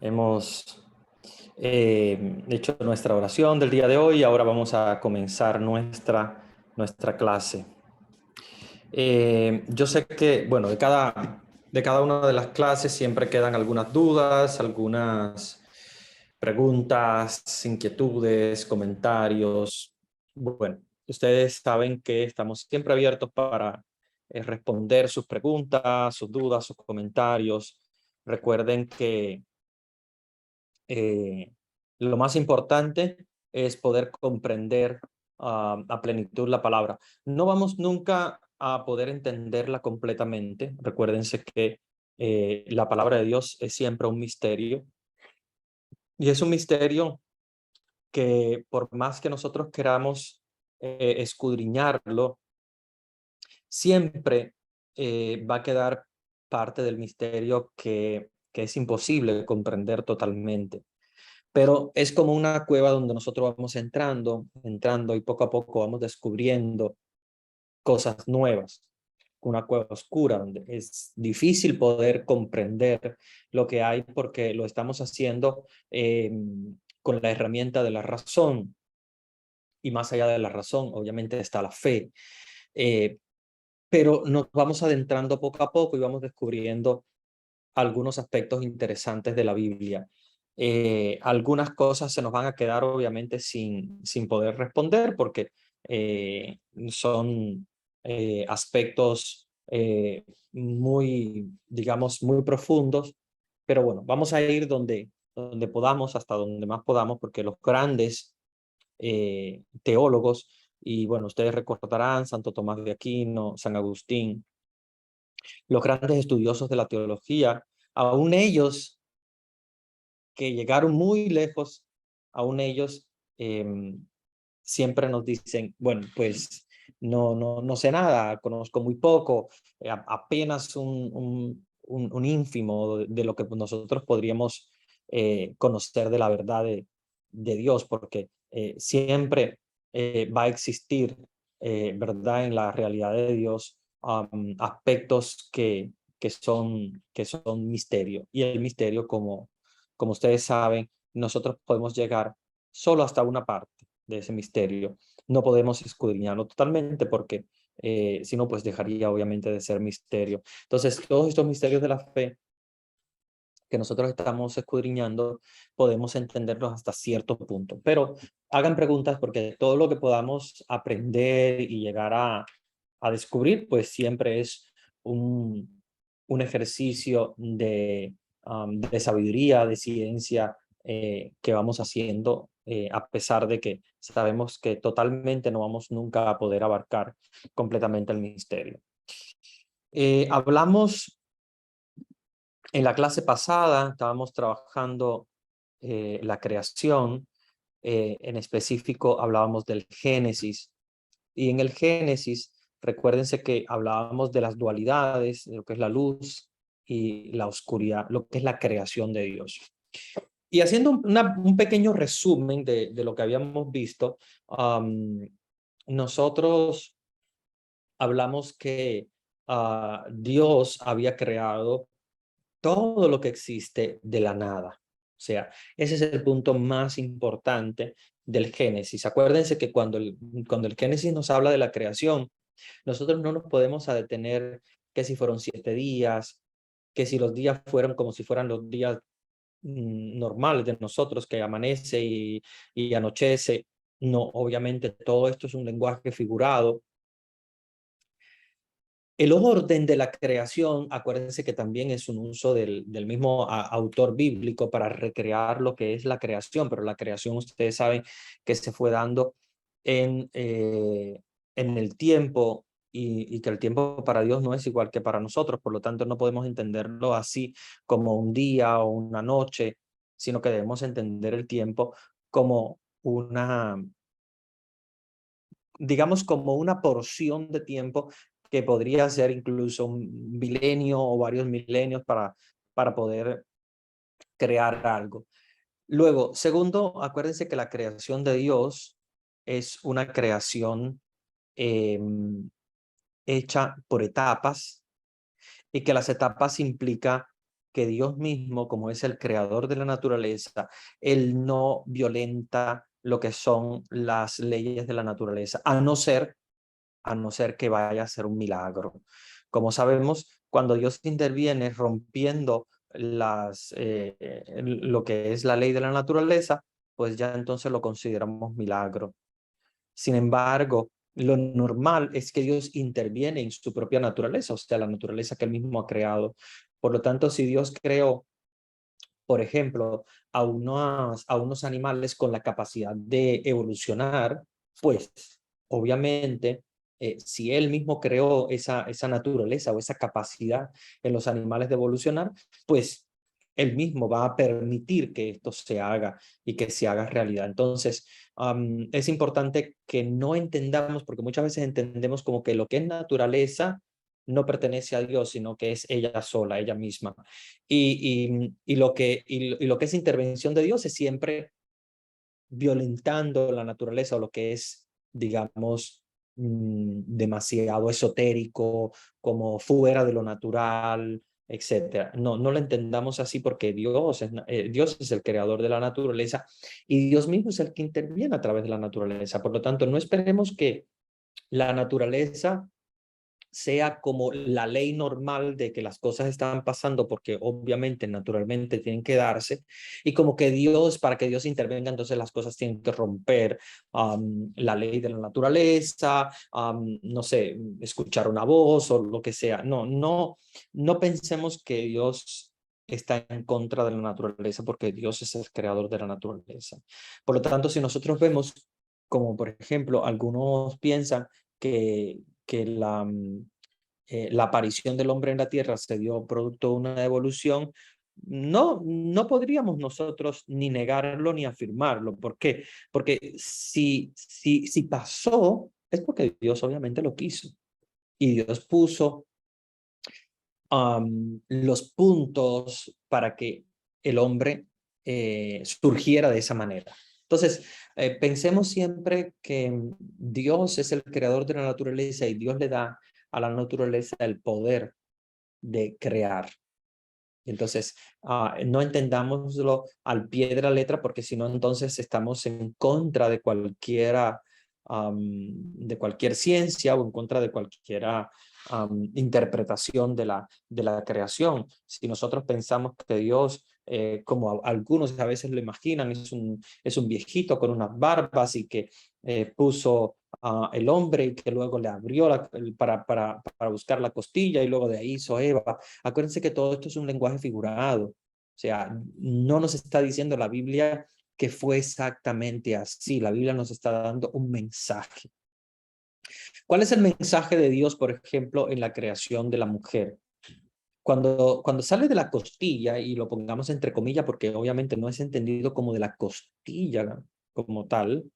Hemos hecho nuestra oración del día de hoy y ahora vamos a comenzar nuestra clase. Yo sé que, bueno, de cada una de las clases siempre quedan algunas dudas, algunas preguntas, inquietudes, comentarios. Bueno, ustedes saben que estamos siempre abiertos para responder sus preguntas, sus dudas, sus comentarios. Recuerden que eh, lo más importante es poder comprender a plenitud la palabra. No vamos nunca a poder entenderla completamente. Recuérdense que la palabra de Dios es siempre un misterio y es un misterio que por más que nosotros queramos escudriñarlo, siempre va a quedar parte del misterio que es imposible comprender totalmente. Pero es como una cueva donde nosotros vamos entrando y poco a poco vamos descubriendo cosas nuevas. Una cueva oscura donde es difícil poder comprender lo que hay porque lo estamos haciendo con la herramienta de la razón. Y más allá de la razón, obviamente está la fe. Eh, pero nos vamos adentrando poco a poco y vamos descubriendo algunos aspectos interesantes de la Biblia. Algunas cosas se nos van a quedar obviamente sin poder responder porque son aspectos muy, digamos, muy profundos, pero bueno, vamos a ir donde podamos, hasta donde más podamos, porque los grandes teólogos, y bueno, ustedes recordarán Santo Tomás de Aquino, San Agustín, los grandes estudiosos de la teología, aún ellos que llegaron muy lejos, aún ellos siempre nos dicen, bueno, pues no sé nada, conozco muy poco, apenas un ínfimo de lo que nosotros podríamos conocer de la verdad de Dios, porque siempre va a existir, ¿verdad? En la realidad de Dios, aspectos que son misterio. Y el misterio, como ustedes saben, nosotros podemos llegar solo hasta una parte de ese misterio. No podemos escudriñarlo totalmente porque si no, pues dejaría obviamente de ser misterio. Entonces, todos estos misterios de la fe que nosotros estamos escudriñando, podemos entenderlos hasta cierto punto. Pero hagan preguntas porque todo lo que podamos aprender y llegar a descubrir, pues siempre es un ejercicio de sabiduría, de ciencia que vamos haciendo, a pesar de que sabemos que totalmente no vamos nunca a poder abarcar completamente el misterio. Hablamos en la clase pasada, estábamos trabajando la creación, en específico hablábamos del Génesis, y en el Génesis, recuérdense que hablábamos de las dualidades, de lo que es la luz y la oscuridad, lo que es la creación de Dios. Y haciendo un pequeño resumen de lo que habíamos visto, nosotros hablamos que Dios había creado todo lo que existe de la nada. O sea, ese es el punto más importante del Génesis. Acuérdense que cuando el Génesis nos habla de la creación, nosotros no nos podemos detener que si fueron 7 días, que si los días fueron como si fueran los días normales de nosotros, que amanece y anochece. No, obviamente todo esto es un lenguaje figurado. El orden de la creación, acuérdense que también es un uso del mismo autor bíblico para recrear lo que es la creación, pero la creación ustedes saben que se fue dando en el tiempo y que el tiempo para Dios no es igual que para nosotros, por lo tanto no podemos entenderlo así como un día o una noche, sino que debemos entender el tiempo como digamos, como una porción de tiempo que podría ser incluso un milenio o varios milenios para poder crear algo. Luego, segundo, acuérdense que la creación de Dios es una creación eh, hecha por etapas y que las etapas implica que Dios mismo, como es el creador de la naturaleza, Él no violenta lo que son las leyes de la naturaleza, a no ser que vaya a ser un milagro. Como sabemos, cuando Dios interviene rompiendo lo que es la ley de la naturaleza, pues ya entonces lo consideramos milagro. Sin embargo, lo normal es que Dios interviene en su propia naturaleza, o sea, la naturaleza que él mismo ha creado. Por lo tanto, si Dios creó, por ejemplo, a unos animales con la capacidad de evolucionar, pues obviamente, si él mismo creó esa naturaleza o esa capacidad en los animales de evolucionar, pues él mismo va a permitir que esto se haga y que se haga realidad. Entonces, es importante que no entendamos, porque muchas veces entendemos como que lo que es naturaleza no pertenece a Dios, sino que es ella sola, ella misma. Y lo que es intervención de Dios es siempre violentando la naturaleza o lo que es, digamos, demasiado esotérico, como fuera de lo natural, etcétera. No, no lo entendamos así porque Dios es el creador de la naturaleza y Dios mismo es el que interviene a través de la naturaleza. Por lo tanto, no esperemos que la naturaleza sea como la ley normal de que las cosas están pasando porque obviamente, naturalmente tienen que darse, y como que Dios, para que Dios intervenga, entonces las cosas tienen que romper la ley de la naturaleza, no sé, escuchar una voz o lo que sea. No, no, no pensemos que Dios está en contra de la naturaleza porque Dios es el creador de la naturaleza. Por lo tanto, si nosotros vemos, como por ejemplo, algunos piensan que la aparición del hombre en la Tierra se dio producto de una evolución, no, no podríamos nosotros ni negarlo ni afirmarlo. ¿Por qué? Porque si pasó, es porque Dios obviamente lo quiso. Y Dios puso los puntos para que el hombre surgiera de esa manera. Entonces, pensemos siempre que Dios es el creador de la naturaleza y Dios le da a la naturaleza el poder de crear. Entonces, no entendámoslo al pie de la letra porque si no, entonces estamos en contra de cualquier ciencia o en contra de cualquier interpretación de la creación. Si nosotros pensamos que Dios, como algunos a veces lo imaginan, es un viejito con unas barbas y que puso el hombre y que luego le abrió para buscar la costilla y luego de ahí hizo Eva. Acuérdense que todo esto es un lenguaje figurado. O sea, no nos está diciendo la Biblia que fue exactamente así. La Biblia nos está dando un mensaje. ¿Cuál es el mensaje de Dios, por ejemplo, en la creación de la mujer? Cuando sale de la costilla, y lo pongamos entre comillas porque obviamente no es entendido como de la costilla como tal,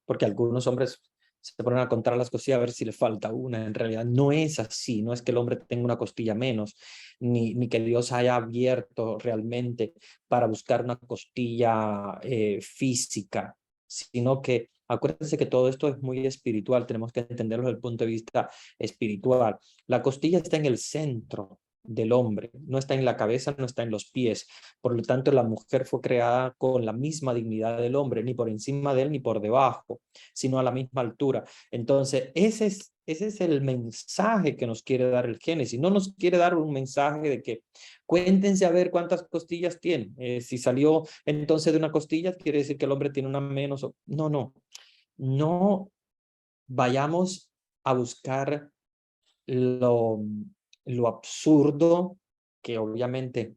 porque algunos hombres se ponen a contar las costillas a ver si le falta una. En realidad no es así, no es que el hombre tenga una costilla menos, ni que Dios haya abierto realmente para buscar una costilla física, sino que acuérdense que todo esto es muy espiritual, tenemos que entenderlo desde el punto de vista espiritual. La costilla está en el centro del hombre, no está en la cabeza, no está en los pies. Por lo tanto, la mujer fue creada con la misma dignidad del hombre, ni por encima de él ni por debajo, sino a la misma altura. Entonces, ese es el mensaje que nos quiere dar el Génesis. No nos quiere dar un mensaje de que cuéntense a ver cuántas costillas tiene. Si salió entonces de una costilla, quiere decir que el hombre tiene una menos. No, no. No vayamos a buscar lo, lo absurdo, que obviamente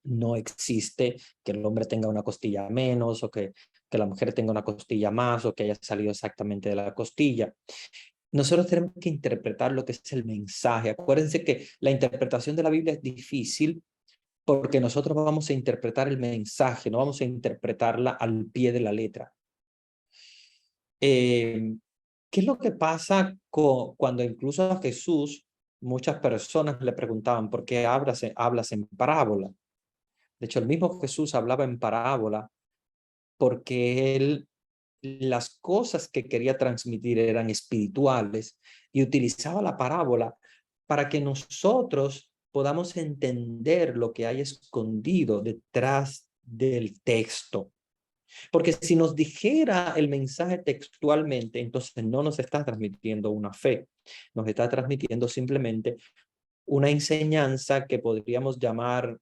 no existe, que el hombre tenga una costilla menos o que la mujer tenga una costilla más o que haya salido exactamente de la costilla. Nosotros tenemos que interpretar lo que es el mensaje. Acuérdense que la interpretación de la Biblia es difícil porque nosotros vamos a interpretar el mensaje, no vamos a interpretarla al pie de la letra. ¿Qué es lo que pasa cuando incluso a Jesús muchas personas le preguntaban por qué hablas en parábola? De hecho, el mismo Jesús hablaba en parábola porque él, las cosas que quería transmitir eran espirituales y utilizaba la parábola para que nosotros podamos entender lo que hay escondido detrás del texto. Porque si nos dijera el mensaje textualmente, entonces no nos está transmitiendo una fe, nos está transmitiendo simplemente una enseñanza que podríamos llamar,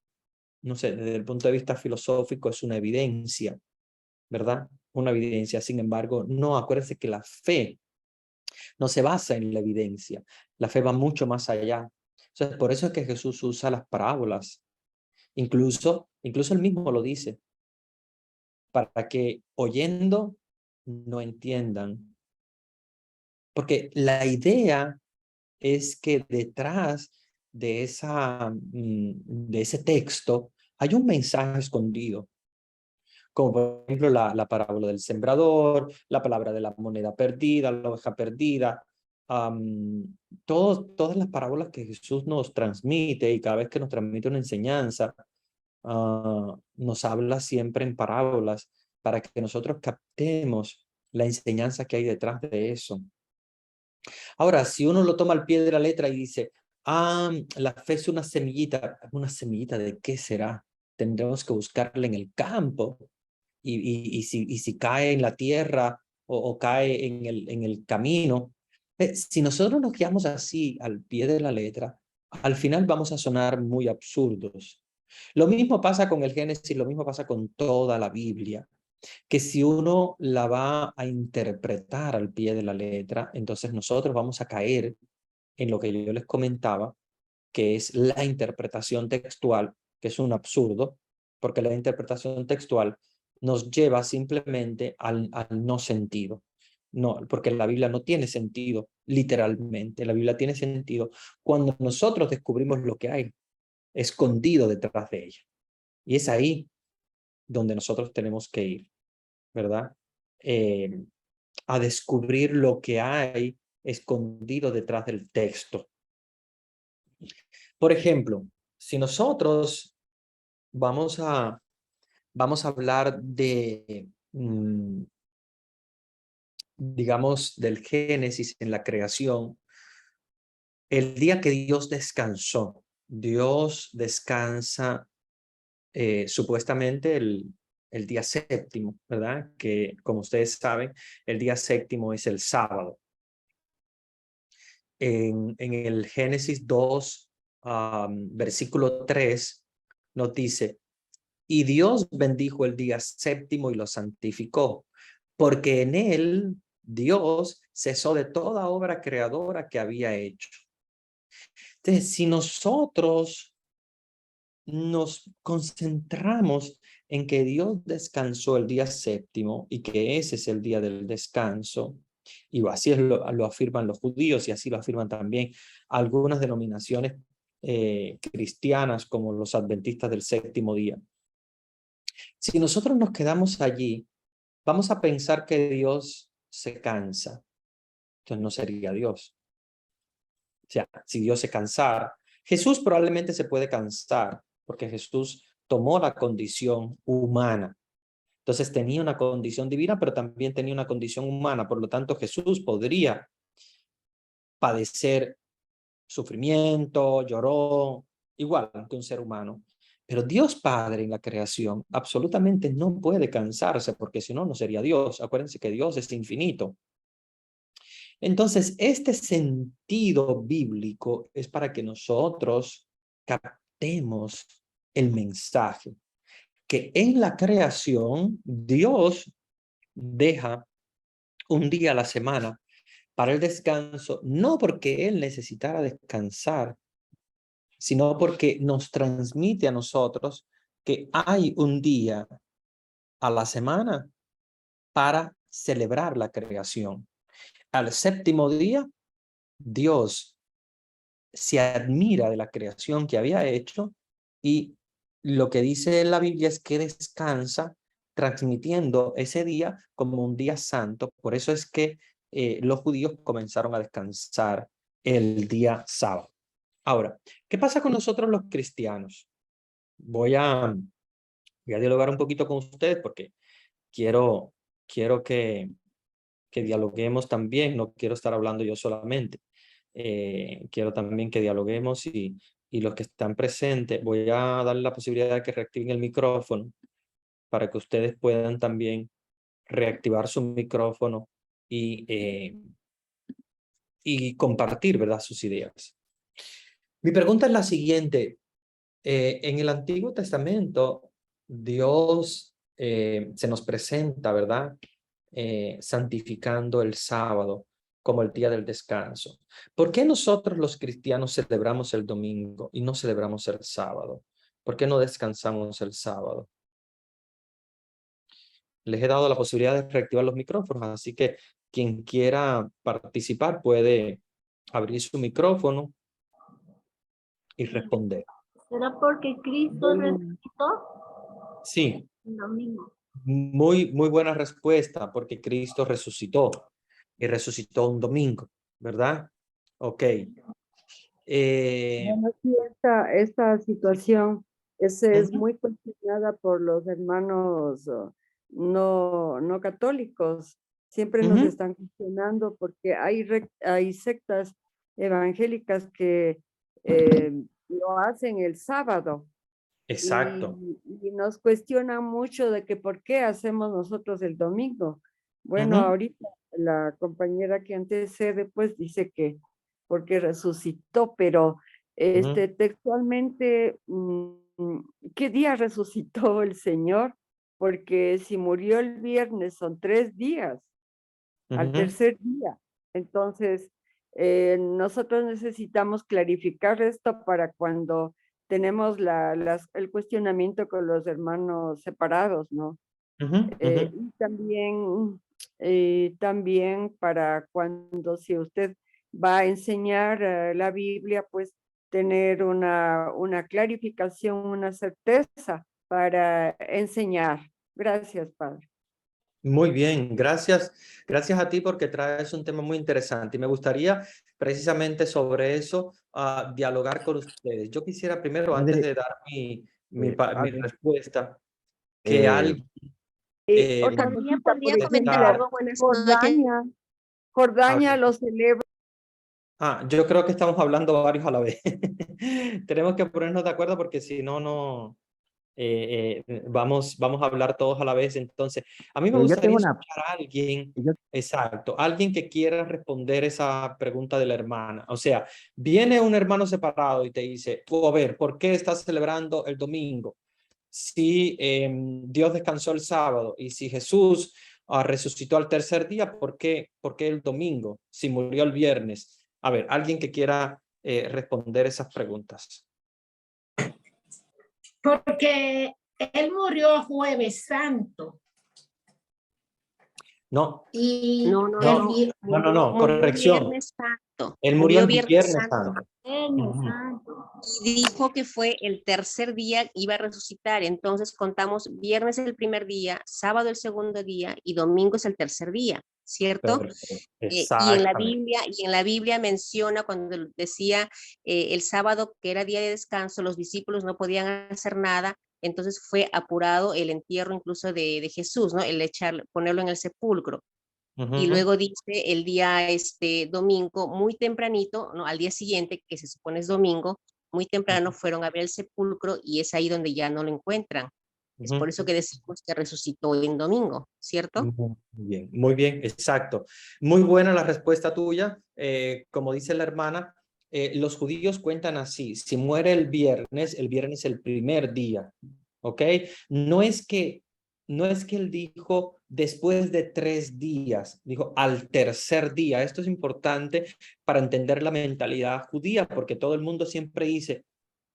no sé, desde el punto de vista filosófico, es una evidencia, ¿verdad? Una evidencia. Sin embargo, no, acuérdense que la fe no se basa en la evidencia. La fe va mucho más allá. Entonces, por eso es que Jesús usa las parábolas. Incluso él mismo lo dice, para que oyendo no entiendan. Porque la idea es que detrás de ese texto hay un mensaje escondido, como por ejemplo la parábola del sembrador, la palabra de la moneda perdida, la oveja perdida, todas las parábolas que Jesús nos transmite, y cada vez que nos transmite una enseñanza, nos habla siempre en parábolas para que nosotros captemos la enseñanza que hay detrás de eso. Ahora, si uno lo toma al pie de la letra y dice, la fe es una semillita ¿de qué será? Tendremos que buscarla en el campo, y si cae en la tierra o cae en el camino. Si nosotros nos guiamos así al pie de la letra, al final vamos a sonar muy absurdos. Lo mismo pasa con el Génesis, lo mismo pasa con toda la Biblia, que si uno la va a interpretar al pie de la letra, entonces nosotros vamos a caer en lo que yo les comentaba, que es la interpretación textual, que es un absurdo, porque la interpretación textual nos lleva simplemente al no sentido. No, porque la Biblia no tiene sentido literalmente. La Biblia tiene sentido cuando nosotros descubrimos lo que hay escondido detrás de ella. Y es ahí donde nosotros tenemos que ir, ¿verdad? A descubrir lo que hay escondido detrás del texto. Por ejemplo, si nosotros vamos a hablar de, digamos, del Génesis en la creación, el día que Dios descansó, Dios descansa supuestamente el día séptimo, ¿verdad? Que como ustedes saben, el día séptimo es el sábado. En el Génesis 2, versículo 3, nos dice, y Dios bendijo el día séptimo y lo santificó, porque en él Dios cesó de toda obra creadora que había hecho. Entonces, si nosotros nos concentramos en que Dios descansó el día séptimo y que ese es el día del descanso, y así lo afirman los judíos y así lo afirman también algunas denominaciones cristianas como los adventistas del séptimo día. Si nosotros nos quedamos allí, vamos a pensar que Dios se cansa. Entonces no sería Dios. O sea, si Dios se cansara, Jesús probablemente se puede cansar, porque Jesús tomó la condición humana. Entonces tenía una condición divina, pero también tenía una condición humana. Por lo tanto, Jesús podría padecer sufrimiento, lloró, igual que un ser humano. Pero Dios Padre en la creación absolutamente no puede cansarse, porque si no, no sería Dios. Acuérdense que Dios es infinito. Entonces, este sentido bíblico es para que nosotros captemos el mensaje, que en la creación Dios deja un día a la semana para el descanso, no porque Él necesitara descansar, sino porque nos transmite a nosotros que hay un día a la semana para celebrar la creación. Al séptimo día, Dios se admira de la creación que había hecho, y lo que dice la Biblia es que descansa, transmitiendo ese día como un día santo. Por eso es que los judíos comenzaron a descansar el día sábado. Ahora, ¿qué pasa con nosotros los cristianos? Voy a dialogar un poquito con ustedes porque quiero que dialoguemos también, no quiero estar hablando yo solamente. Quiero también que dialoguemos y y los que están presentes, voy a darle la posibilidad de que reactiven el micrófono para que ustedes puedan también reactivar su micrófono y compartir, ¿verdad?, sus ideas. Mi pregunta es la siguiente. En el Antiguo Testamento, Dios se nos presenta, ¿verdad?, santificando el sábado como el día del descanso. ¿Por qué nosotros los cristianos celebramos el domingo y no celebramos el sábado? ¿Por qué no descansamos el sábado? Les he dado la posibilidad de reactivar los micrófonos, así que quien quiera participar puede abrir su micrófono y responder. ¿Será porque Cristo resucitó? Sí, El domingo. muy buena respuesta, porque Cristo resucitó y resucitó un domingo, ¿verdad? Ok. Bueno, sí, esta situación es muy cuestionada por los hermanos no católicos. Siempre nos están cuestionando porque hay sectas evangélicas que lo hacen el sábado. Exacto. Y nos cuestionan mucho de que por qué hacemos nosotros el domingo. Bueno, ahorita la compañera que antecede pues dice que porque resucitó, pero textualmente, ¿qué día resucitó el Señor? Porque si murió el viernes son 3 días, al tercer día. Entonces, nosotros necesitamos clarificar esto para cuando tenemos el cuestionamiento con los hermanos separados, ¿no? Y también para cuando si usted va a enseñar la Biblia, pues tener una clarificación, una certeza para enseñar. Gracias, Padre. Muy bien, gracias a ti porque traes un tema muy interesante y me gustaría precisamente sobre eso dialogar con ustedes. Yo quisiera primero, antes de dar mi respuesta, que alguien Otra Podría cosita, por comentar ejemplo, algo. Buenas noches. Jordania lo celebra. Yo creo que estamos hablando varios a la vez. Tenemos que ponernos de acuerdo porque si no, no vamos a hablar todos a la vez. Entonces, a mí me gustaría escuchar a alguien, exacto, alguien que quiera responder esa pregunta de la hermana. O sea, viene un hermano separado y te dice, a ver, ¿por qué estás celebrando el domingo? Si Dios descansó el sábado y si Jesús resucitó al tercer día, ¿por qué el domingo? Si murió el viernes. A ver, alguien que quiera responder esas preguntas. Porque él murió jueves santo. No. Y No, corrección. Viernes Santo. Él murió el Viernes Santo. Y dijo que fue el tercer día, iba a resucitar. Entonces contamos viernes el primer día, sábado el segundo día y domingo es el tercer día, ¿cierto? Y en la Biblia menciona cuando decía el sábado que era día de descanso, los discípulos no podían hacer nada, entonces fue apurado el entierro incluso de Jesús, ¿no? El ponerlo en el sepulcro. Y luego dice el día domingo, muy tempranito, ¿no? Al día siguiente, que se supone es domingo, muy temprano fueron a ver el sepulcro y es ahí donde ya no lo encuentran. Es por eso que decimos que resucitó en domingo, ¿cierto? Muy bien, exacto. Muy buena la respuesta tuya. Como dice la hermana, los judíos cuentan así, si muere el viernes es el primer día, ¿ok? No es que él dijo después de 3 días, dijo al tercer día. Esto es importante para entender la mentalidad judía, porque todo el mundo siempre dice,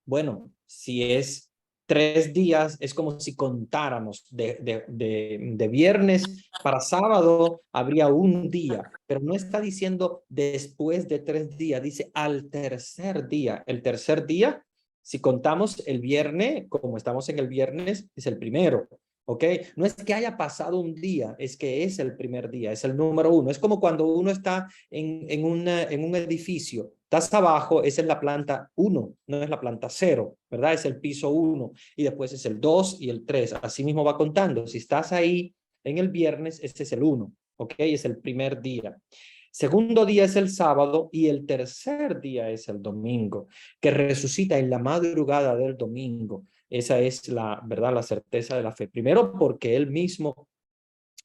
bueno, si es 3 días, es como si contáramos de viernes para sábado, habría un día, pero no está diciendo después de 3 días, dice al tercer día. El tercer día, si contamos el viernes, como estamos en el viernes, es el primero. ¿Ok? No es que haya pasado un día, es que es el primer día, es el número 1. Es como cuando uno está en un edificio, estás abajo, es en la planta 1, no es la planta 0, ¿verdad? Es el piso 1 y después es el 2 y el 3. Así mismo va contando. Si estás ahí en el viernes, este es el 1, ¿ok? Es el primer día. Segundo día es el sábado y el tercer día es el domingo, que resucita en la madrugada del domingo. Esa es la verdad, la certeza de la fe. Primero porque él mismo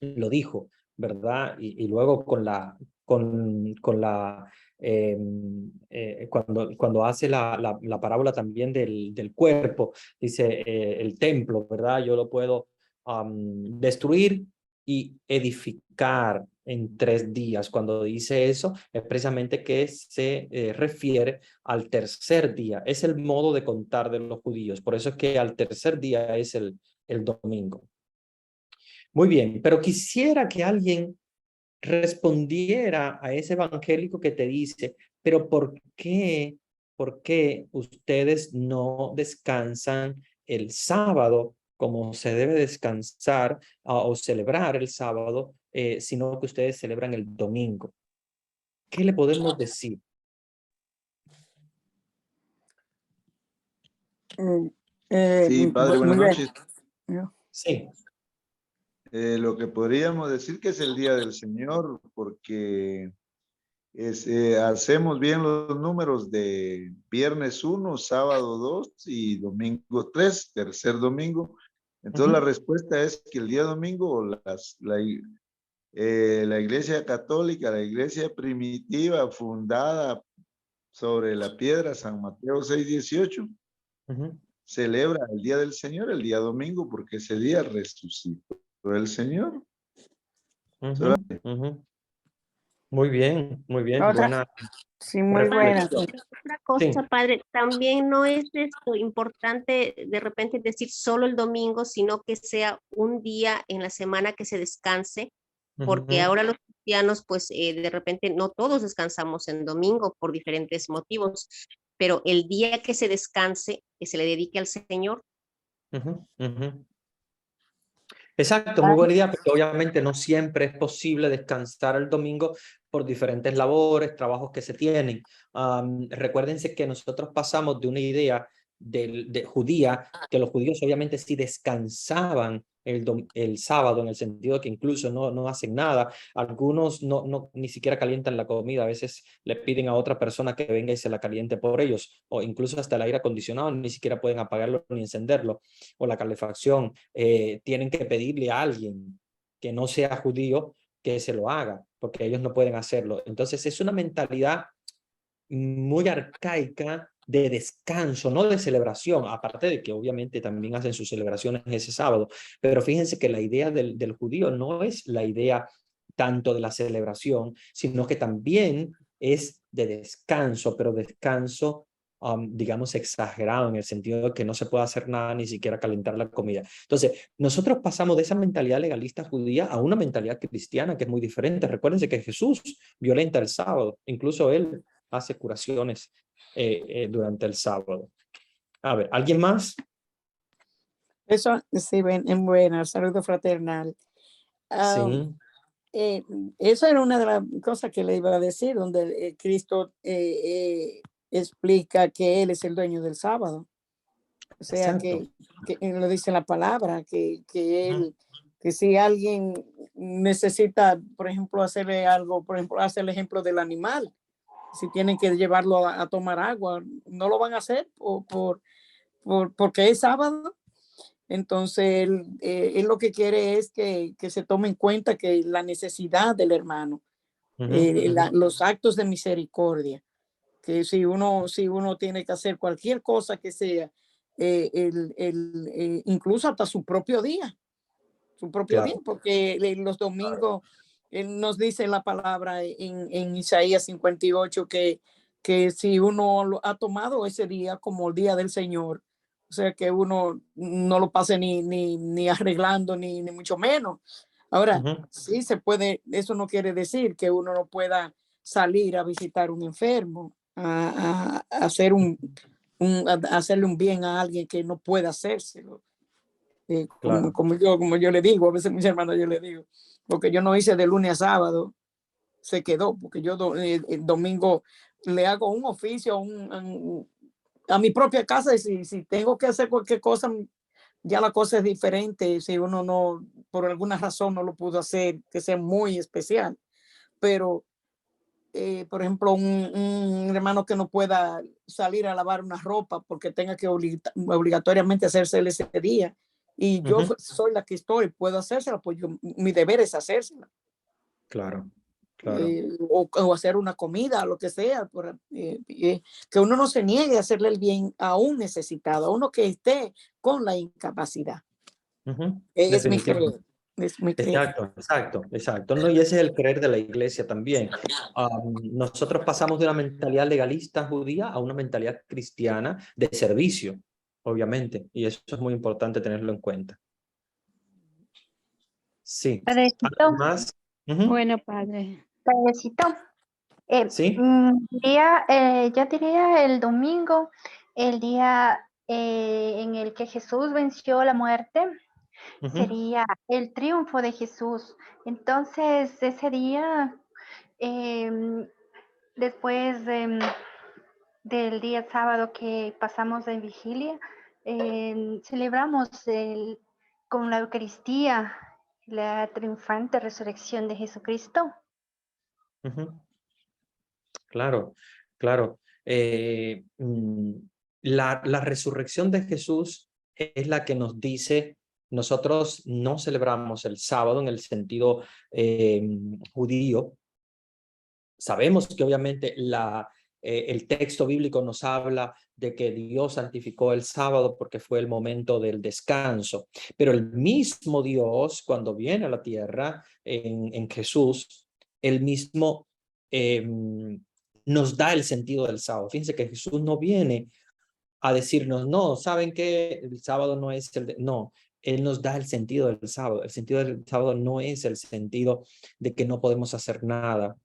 lo dijo, ¿verdad? Y luego con la, cuando hace la parábola también del cuerpo, dice el templo, ¿verdad? Yo lo puedo destruir y edificar en 3 días. Cuando dice eso, es precisamente que se refiere al tercer día. Es el modo de contar de los judíos. Por eso es que al tercer día es el domingo. Muy bien, pero quisiera que alguien respondiera a ese evangélico que te dice, pero por qué ustedes no descansan el sábado como se debe descansar o celebrar el sábado, sino que ustedes celebran el domingo? ¿Qué le podemos decir? Sí, padre, buenas Muy bien. noches. Sí. Lo que podríamos decir que es el día del Señor, porque hacemos bien los números de viernes 1, sábado 2 y domingo 3, tercer domingo. Entonces la respuesta es que el día domingo la iglesia católica, la iglesia primitiva fundada sobre la piedra San Mateo 6:18, celebra el día del Señor el día domingo porque ese día resucitó el Señor. Muy bien, muy bien. Otra, Buena sí, muy buena. reflexión. Otra cosa, Sí. padre, también no es esto importante de repente decir solo el domingo, sino que sea un día en la semana que se descanse, porque ahora los cristianos, pues de repente no todos descansamos en domingo por diferentes motivos, pero el día que se descanse, que se le dedique al Señor. Exacto, muy buena idea, pero obviamente no siempre es posible descansar el domingo por diferentes labores, trabajos que se tienen. Recuérdense que nosotros pasamos de una idea de judía, que los judíos obviamente sí descansaban el sábado, en el sentido que incluso no hacen nada. Algunos ni siquiera calientan la comida, a veces le piden a otra persona que venga y se la caliente por ellos, o incluso hasta el aire acondicionado ni siquiera pueden apagarlo ni encenderlo, o la calefacción. Tienen que pedirle a alguien que no sea judío que se lo haga, porque ellos no pueden hacerlo. Entonces es una mentalidad muy arcaica de descanso, no de celebración, aparte de que obviamente también hacen sus celebraciones ese sábado, pero fíjense que la idea del judío no es la idea tanto de la celebración, sino que también es de descanso, pero descanso, digamos, exagerado, en el sentido de que no se puede hacer nada, ni siquiera calentar la comida. Entonces, nosotros pasamos de esa mentalidad legalista judía a una mentalidad cristiana que es muy diferente. Recuérdense que Jesús violenta el sábado, incluso él hace curaciones durante el sábado. A ver, ¿alguien más? Eso sí, en buena, saludo fraternal. Sí. Eso era una de las cosas que le iba a decir, donde Cristo explica que Él es el dueño del sábado. O sea, que lo dice la palabra, que Él, que si alguien necesita, por ejemplo, hacerle algo, por ejemplo, hace el ejemplo del animal, si tienen que llevarlo a tomar agua, no lo van a hacer porque es sábado. Entonces, él lo que quiere es que se tome en cuenta que la necesidad del hermano, los actos de misericordia, que si uno tiene que hacer cualquier cosa que sea, incluso hasta su propio día, porque los domingos, él nos dice la palabra en Isaías 58 que si uno ha tomado ese día como el día del Señor, o sea, que uno no lo pase ni arreglando, ni mucho menos. Ahora, sí se puede, eso no quiere decir que uno no pueda salir a visitar un enfermo, a hacerle un bien a alguien que no pueda hacérselo. Como yo le digo, a veces mis hermanos yo le digo, porque yo no hice de lunes a sábado, se quedó, porque yo el domingo le hago un oficio a mi propia casa, y si tengo que hacer cualquier cosa, ya la cosa es diferente, si uno no, por alguna razón no lo pudo hacer, que sea muy especial, pero por ejemplo, un hermano que no pueda salir a lavar una ropa porque tenga que obligatoriamente hacerse ese día, y yo soy la que estoy, puedo hacérsela, pues mi deber es hacérsela. Claro, claro. O hacer una comida, lo que sea, que uno no se niegue a hacerle el bien a un necesitado, a uno que esté con la incapacidad. Es mi creer. Es mi creer. Exacto, exacto, exacto. No, y ese es el creer de la iglesia también. Nosotros pasamos de una mentalidad legalista judía a una mentalidad cristiana de servicio, obviamente, y eso es muy importante tenerlo en cuenta. Sí. Padrecito, ¿Algo más? bueno, padre. Padrecito, Sí. yo diría el domingo, el día en el que Jesús venció la muerte, sería el triunfo de Jesús. Entonces, ese día, después del día sábado que pasamos en vigilia, celebramos con la Eucaristía la triunfante resurrección de Jesucristo. Claro, claro. La resurrección de Jesús es la que nos dice, nosotros no celebramos el sábado en el sentido judío. Sabemos que obviamente el texto bíblico nos habla de que Dios santificó el sábado porque fue el momento del descanso, pero el mismo Dios, cuando viene a la tierra en Jesús, el mismo nos da el sentido del sábado. Fíjense que Jesús no viene a decirnos, no, ¿saben qué? El sábado no es no, Él nos da el sentido del sábado. El sentido del sábado no es el sentido de que no podemos hacer nada.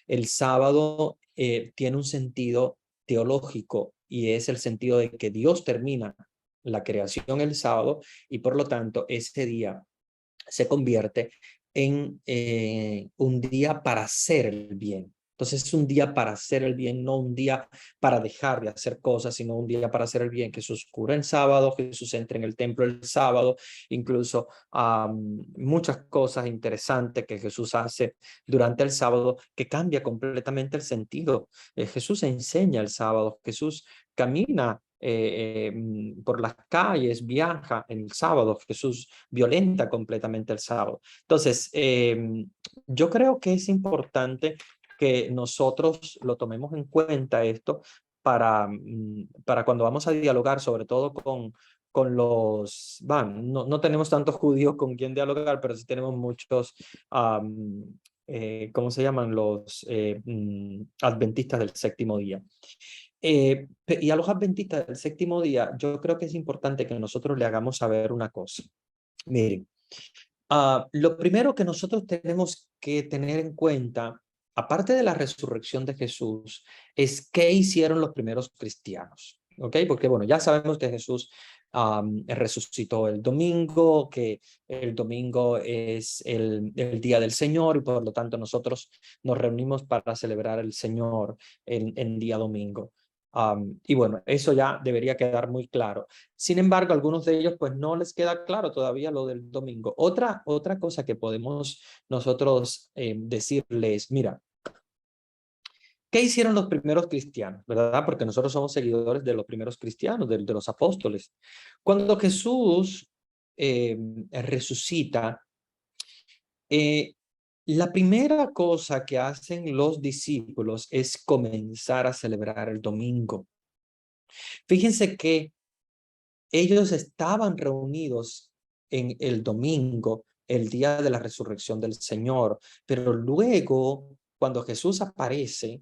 El sábado tiene un sentido teológico y es el sentido de que Dios termina la creación el sábado y por lo tanto ese día se convierte en un día para hacer el bien. Entonces es un día para hacer el bien, no un día para dejar de hacer cosas, sino un día para hacer el bien. Jesús cura el sábado, Jesús entra en el templo el sábado, incluso muchas cosas interesantes que Jesús hace durante el sábado que cambia completamente el sentido. Jesús enseña el sábado, Jesús camina por las calles, viaja en el sábado, Jesús violenta completamente el sábado. Entonces, yo creo que es importante que nosotros lo tomemos en cuenta esto para cuando vamos a dialogar, sobre todo con los, no tenemos tantos judíos con quien dialogar, pero sí tenemos muchos, ¿cómo se llaman? Los adventistas del séptimo día. Y a los adventistas del séptimo día, yo creo que es importante que nosotros le hagamos saber una cosa. Miren, lo primero que nosotros tenemos que tener en cuenta, aparte de la resurrección de Jesús, es qué hicieron los primeros cristianos. ¿Ok? Porque bueno, ya sabemos que Jesús resucitó el domingo, que el domingo es el día del Señor y por lo tanto nosotros nos reunimos para celebrar el Señor en día domingo. Y bueno, eso ya debería quedar muy claro. Sin embargo, algunos de ellos pues no les queda claro todavía lo del domingo. Otra cosa que podemos nosotros decirles, mira, ¿qué hicieron los primeros cristianos? ¿Verdad? Porque nosotros somos seguidores de los primeros cristianos, de los apóstoles. Cuando Jesús resucita, la primera cosa que hacen los discípulos es comenzar a celebrar el domingo. Fíjense que ellos estaban reunidos en el domingo, el día de la resurrección del Señor, pero luego, cuando Jesús aparece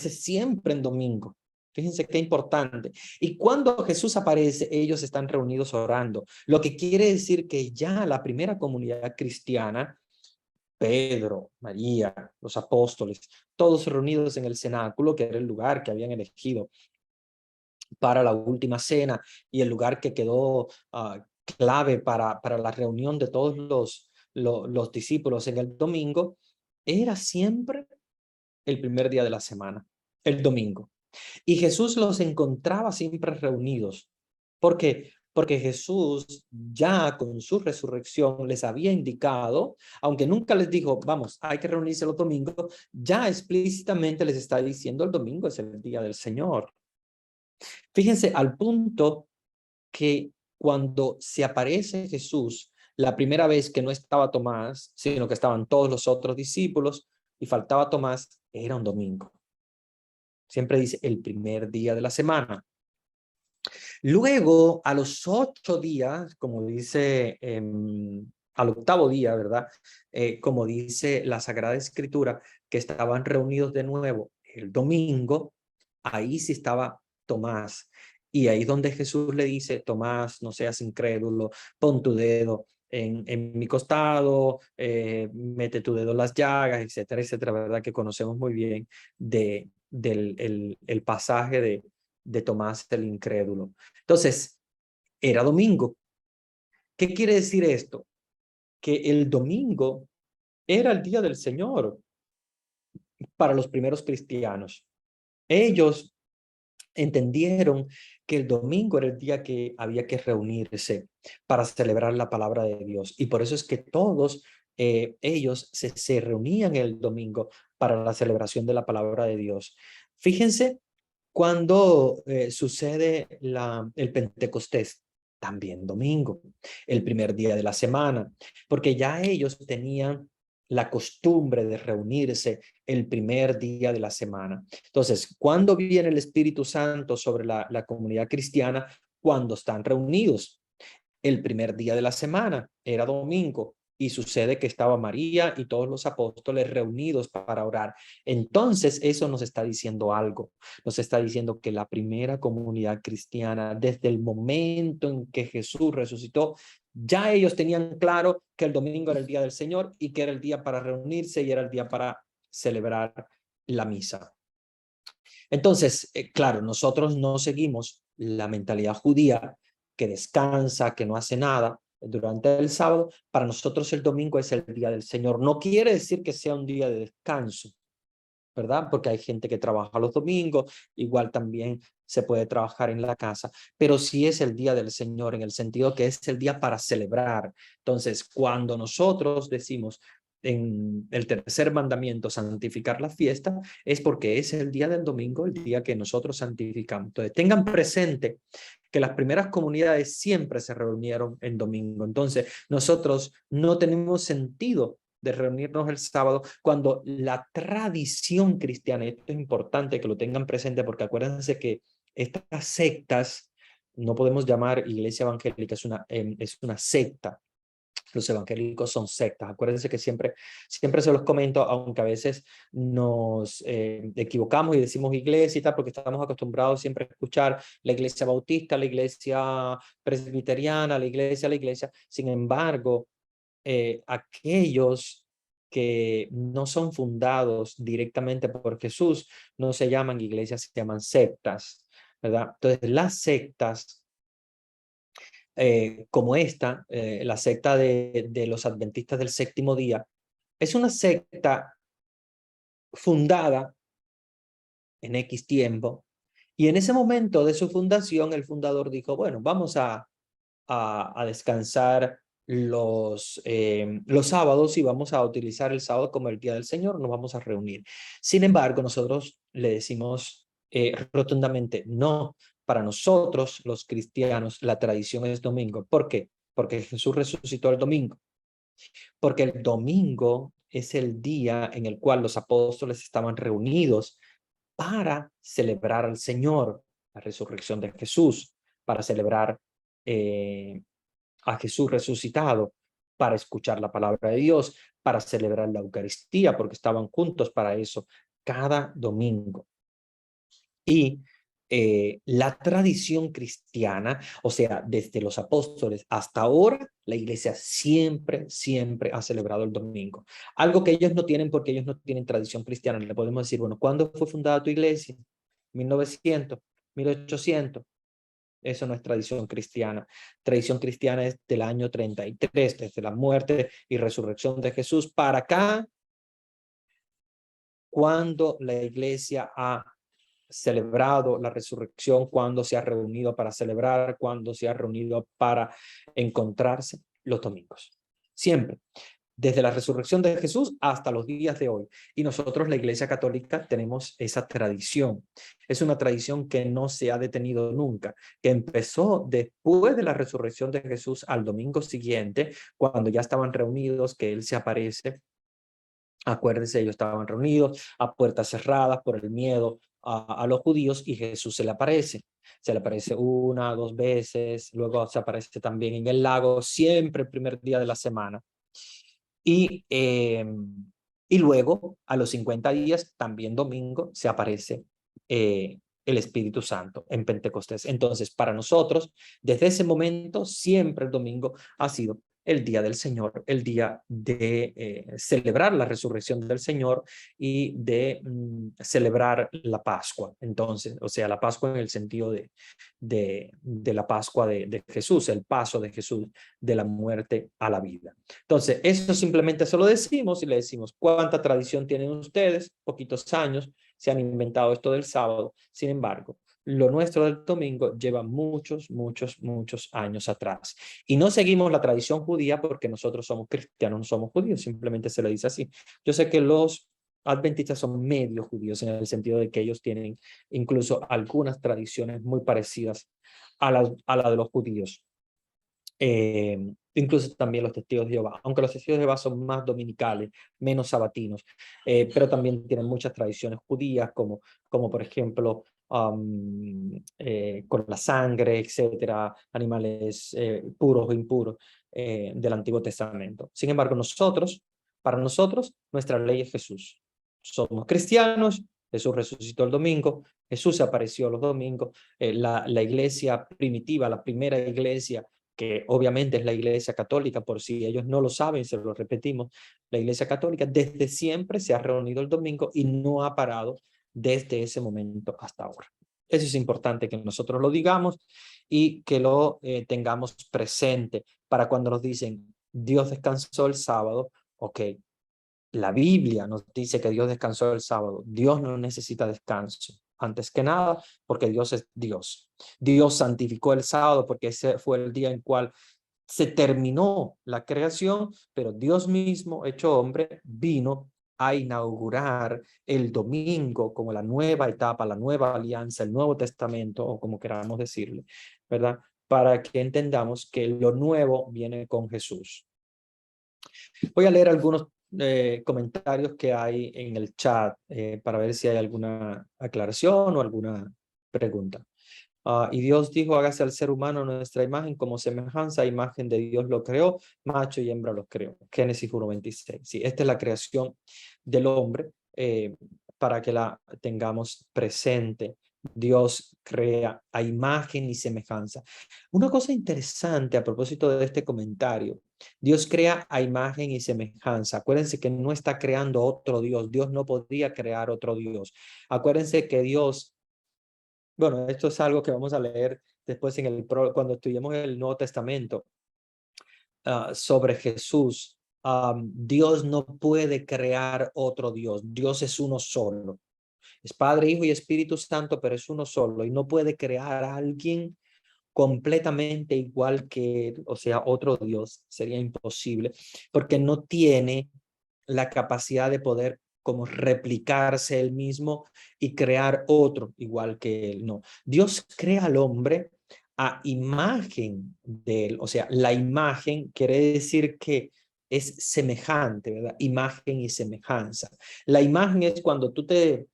siempre en domingo. Fíjense qué importante. Y cuando Jesús aparece, ellos están reunidos orando, lo que quiere decir que ya la primera comunidad cristiana, Pedro, María, los apóstoles, todos reunidos en el cenáculo, que era el lugar que habían elegido para la última cena y el lugar que quedó clave para la reunión de todos los discípulos en el domingo, era siempre el primer día de la semana, el domingo. Y Jesús los encontraba siempre reunidos. ¿Por qué? porque Jesús ya con su resurrección les había indicado, aunque nunca les dijo, vamos, hay que reunirse los domingos, ya explícitamente les está diciendo el domingo es el día del Señor. Fíjense al punto que cuando se aparece Jesús, la primera vez que no estaba Tomás, sino que estaban todos los otros discípulos y faltaba Tomás, era un domingo. Siempre dice el primer día de la semana. Luego, a los 8 días, como dice, al octavo día, ¿verdad? Como dice la Sagrada Escritura, que estaban reunidos de nuevo el domingo, ahí sí estaba Tomás. Y ahí donde Jesús le dice, Tomás, no seas incrédulo, pon tu dedo en mi costado, mete tu dedo en las llagas, etcétera, etcétera, ¿verdad? Que conocemos muy bien el pasaje de Tomás el incrédulo. Entonces, era domingo. ¿Qué quiere decir esto? Que el domingo era el día del Señor para los primeros cristianos. Ellos entendieron que el domingo era el día que había que reunirse para celebrar la palabra de Dios. Y por eso es que todos ellos se reunían el domingo para la celebración de la palabra de Dios. Fíjense cuando sucede el Pentecostés, también domingo, el primer día de la semana, porque ya ellos tenían la costumbre de reunirse el primer día de la semana. Entonces, ¿cuándo viene el Espíritu Santo sobre la comunidad cristiana? Cuando están reunidos. El primer día de la semana era domingo y sucede que estaba María y todos los apóstoles reunidos para orar. Entonces, eso nos está diciendo algo. Nos está diciendo que la primera comunidad cristiana, desde el momento en que Jesús resucitó, ya ellos tenían claro que el domingo era el día del Señor y que era el día para reunirse y era el día para celebrar la misa. Entonces, claro, nosotros no seguimos la mentalidad judía que descansa, que no hace nada durante el sábado. Para nosotros el domingo es el día del Señor. No quiere decir que sea un día de descanso, ¿verdad? Porque hay gente que trabaja los domingos, igual también se puede trabajar en la casa, pero sí es el día del Señor en el sentido que es el día para celebrar. Entonces, cuando nosotros decimos en el tercer mandamiento santificar la fiesta, es porque es el día del domingo, el día que nosotros santificamos. Entonces, tengan presente que las primeras comunidades siempre se reunieron en domingo. Entonces, nosotros no tenemos sentido de reunirnos el sábado cuando la tradición cristiana, y esto es importante que lo tengan presente porque acuérdense que estas sectas, no podemos llamar iglesia evangélica, es una secta. Los evangélicos son sectas. Acuérdense que siempre se los comento, aunque a veces nos equivocamos y decimos iglesia y tal, porque estamos acostumbrados siempre a escuchar la iglesia bautista, la iglesia presbiteriana, la iglesia. Sin embargo, aquellos que no son fundados directamente por Jesús no se llaman iglesias, se llaman sectas, ¿verdad? Entonces, las sectas como esta, la secta de los adventistas del séptimo día, es una secta fundada en X tiempo, y en ese momento de su fundación, el fundador dijo, bueno, vamos a descansar los sábados y vamos a utilizar el sábado como el día del Señor, nos vamos a reunir. Sin embargo, nosotros le decimos rotundamente, no, para nosotros los cristianos la tradición es domingo. ¿Por qué? Porque Jesús resucitó el domingo. Porque el domingo es el día en el cual los apóstoles estaban reunidos para celebrar al Señor, la resurrección de Jesús, para celebrar a Jesús resucitado, para escuchar la palabra de Dios, para celebrar la Eucaristía, porque estaban juntos para eso cada domingo. Y la tradición cristiana, o sea, desde los apóstoles hasta ahora, la iglesia siempre ha celebrado el domingo. Algo que ellos no tienen porque ellos no tienen tradición cristiana. Le podemos decir, bueno, ¿cuándo fue fundada tu iglesia? 1900, 1800. Eso no es tradición cristiana. Tradición cristiana es del año 33, desde la muerte y resurrección de Jesús para acá, cuando la iglesia ha celebrado la resurrección, cuándo se ha reunido para celebrar, cuándo se ha reunido para encontrarse? Los domingos. Siempre. Desde la resurrección de Jesús hasta los días de hoy. Y nosotros, la Iglesia Católica, tenemos esa tradición. Es una tradición que no se ha detenido nunca, que empezó después de la resurrección de Jesús al domingo siguiente, cuando ya estaban reunidos, que Él se aparece. Acuérdense, ellos estaban reunidos a puertas cerradas por el miedo a los judíos, y Jesús se le aparece. Se le aparece 1, 2 veces, luego se aparece también en el lago, siempre el primer día de la semana. Y luego, a los 50 días, también domingo, se aparece el Espíritu Santo en Pentecostés. Entonces, para nosotros, desde ese momento, siempre el domingo ha sido el día del Señor, el día de celebrar la resurrección del Señor y de celebrar la Pascua. Entonces, o sea, la Pascua en el sentido de la Pascua de Jesús, el paso de Jesús de la muerte a la vida. Entonces, eso simplemente se lo decimos y le decimos, ¿cuánta tradición tienen ustedes? Poquitos años se han inventado esto del sábado. Sin embargo, lo nuestro del domingo lleva muchos años atrás. Y no seguimos la tradición judía porque nosotros somos cristianos, no somos judíos, simplemente se le dice así. Yo sé que los adventistas son medio judíos en el sentido de que ellos tienen incluso algunas tradiciones muy parecidas a la de los judíos. Incluso también los testigos de Jehová, aunque los testigos de Jehová son más dominicales, menos sabatinos, pero también tienen muchas tradiciones judías, como por ejemplo, con la sangre, etcétera, animales puros o impuros del Antiguo Testamento. Sin embargo, para nosotros, nuestra ley es Jesús. Somos cristianos, Jesús resucitó el domingo, Jesús se apareció los domingos, la iglesia primitiva, la primera iglesia, que obviamente es la Iglesia Católica, por si ellos no lo saben, se lo repetimos, la Iglesia Católica desde siempre se ha reunido el domingo y no ha parado desde ese momento hasta ahora. Eso es importante que nosotros lo digamos y que lo tengamos presente para cuando nos dicen Dios descansó el sábado. Ok, la Biblia nos dice que Dios descansó el sábado. Dios no necesita descanso. Antes que nada, porque Dios es Dios. Dios santificó el sábado porque ese fue el día en cual se terminó la creación, pero Dios mismo, hecho hombre, vino a inaugurar el domingo como la nueva etapa, la nueva alianza, el Nuevo Testamento, o como queramos decirle, ¿verdad? Para que entendamos que lo nuevo viene con Jesús. Voy a leer algunos comentarios que hay en el chat para ver si hay alguna aclaración o alguna pregunta. Y Dios dijo, hágase al ser humano nuestra imagen como semejanza, imagen de Dios lo creó, macho y hembra los creó. Génesis 1:26. Sí, esta es la creación del hombre para que la tengamos presente. Dios crea a imagen y semejanza. Una cosa interesante a propósito de este comentario, Dios crea a imagen y semejanza. Acuérdense que no está creando otro Dios. Dios no podría crear otro Dios. Acuérdense que Dios, bueno, esto es algo que vamos a leer después cuando estudiemos el Nuevo Testamento sobre Jesús. Dios no puede crear otro Dios. Dios es uno solo. Es Padre, Hijo y Espíritu Santo, pero es uno solo y no puede crear a alguien completamente igual que él, o sea, otro Dios. Sería imposible porque no tiene la capacidad de poder como replicarse él mismo y crear otro igual que él. No, Dios crea al hombre a imagen de él, o sea, la imagen quiere decir que es semejante, ¿verdad? Imagen y semejanza. La imagen es cuando tú te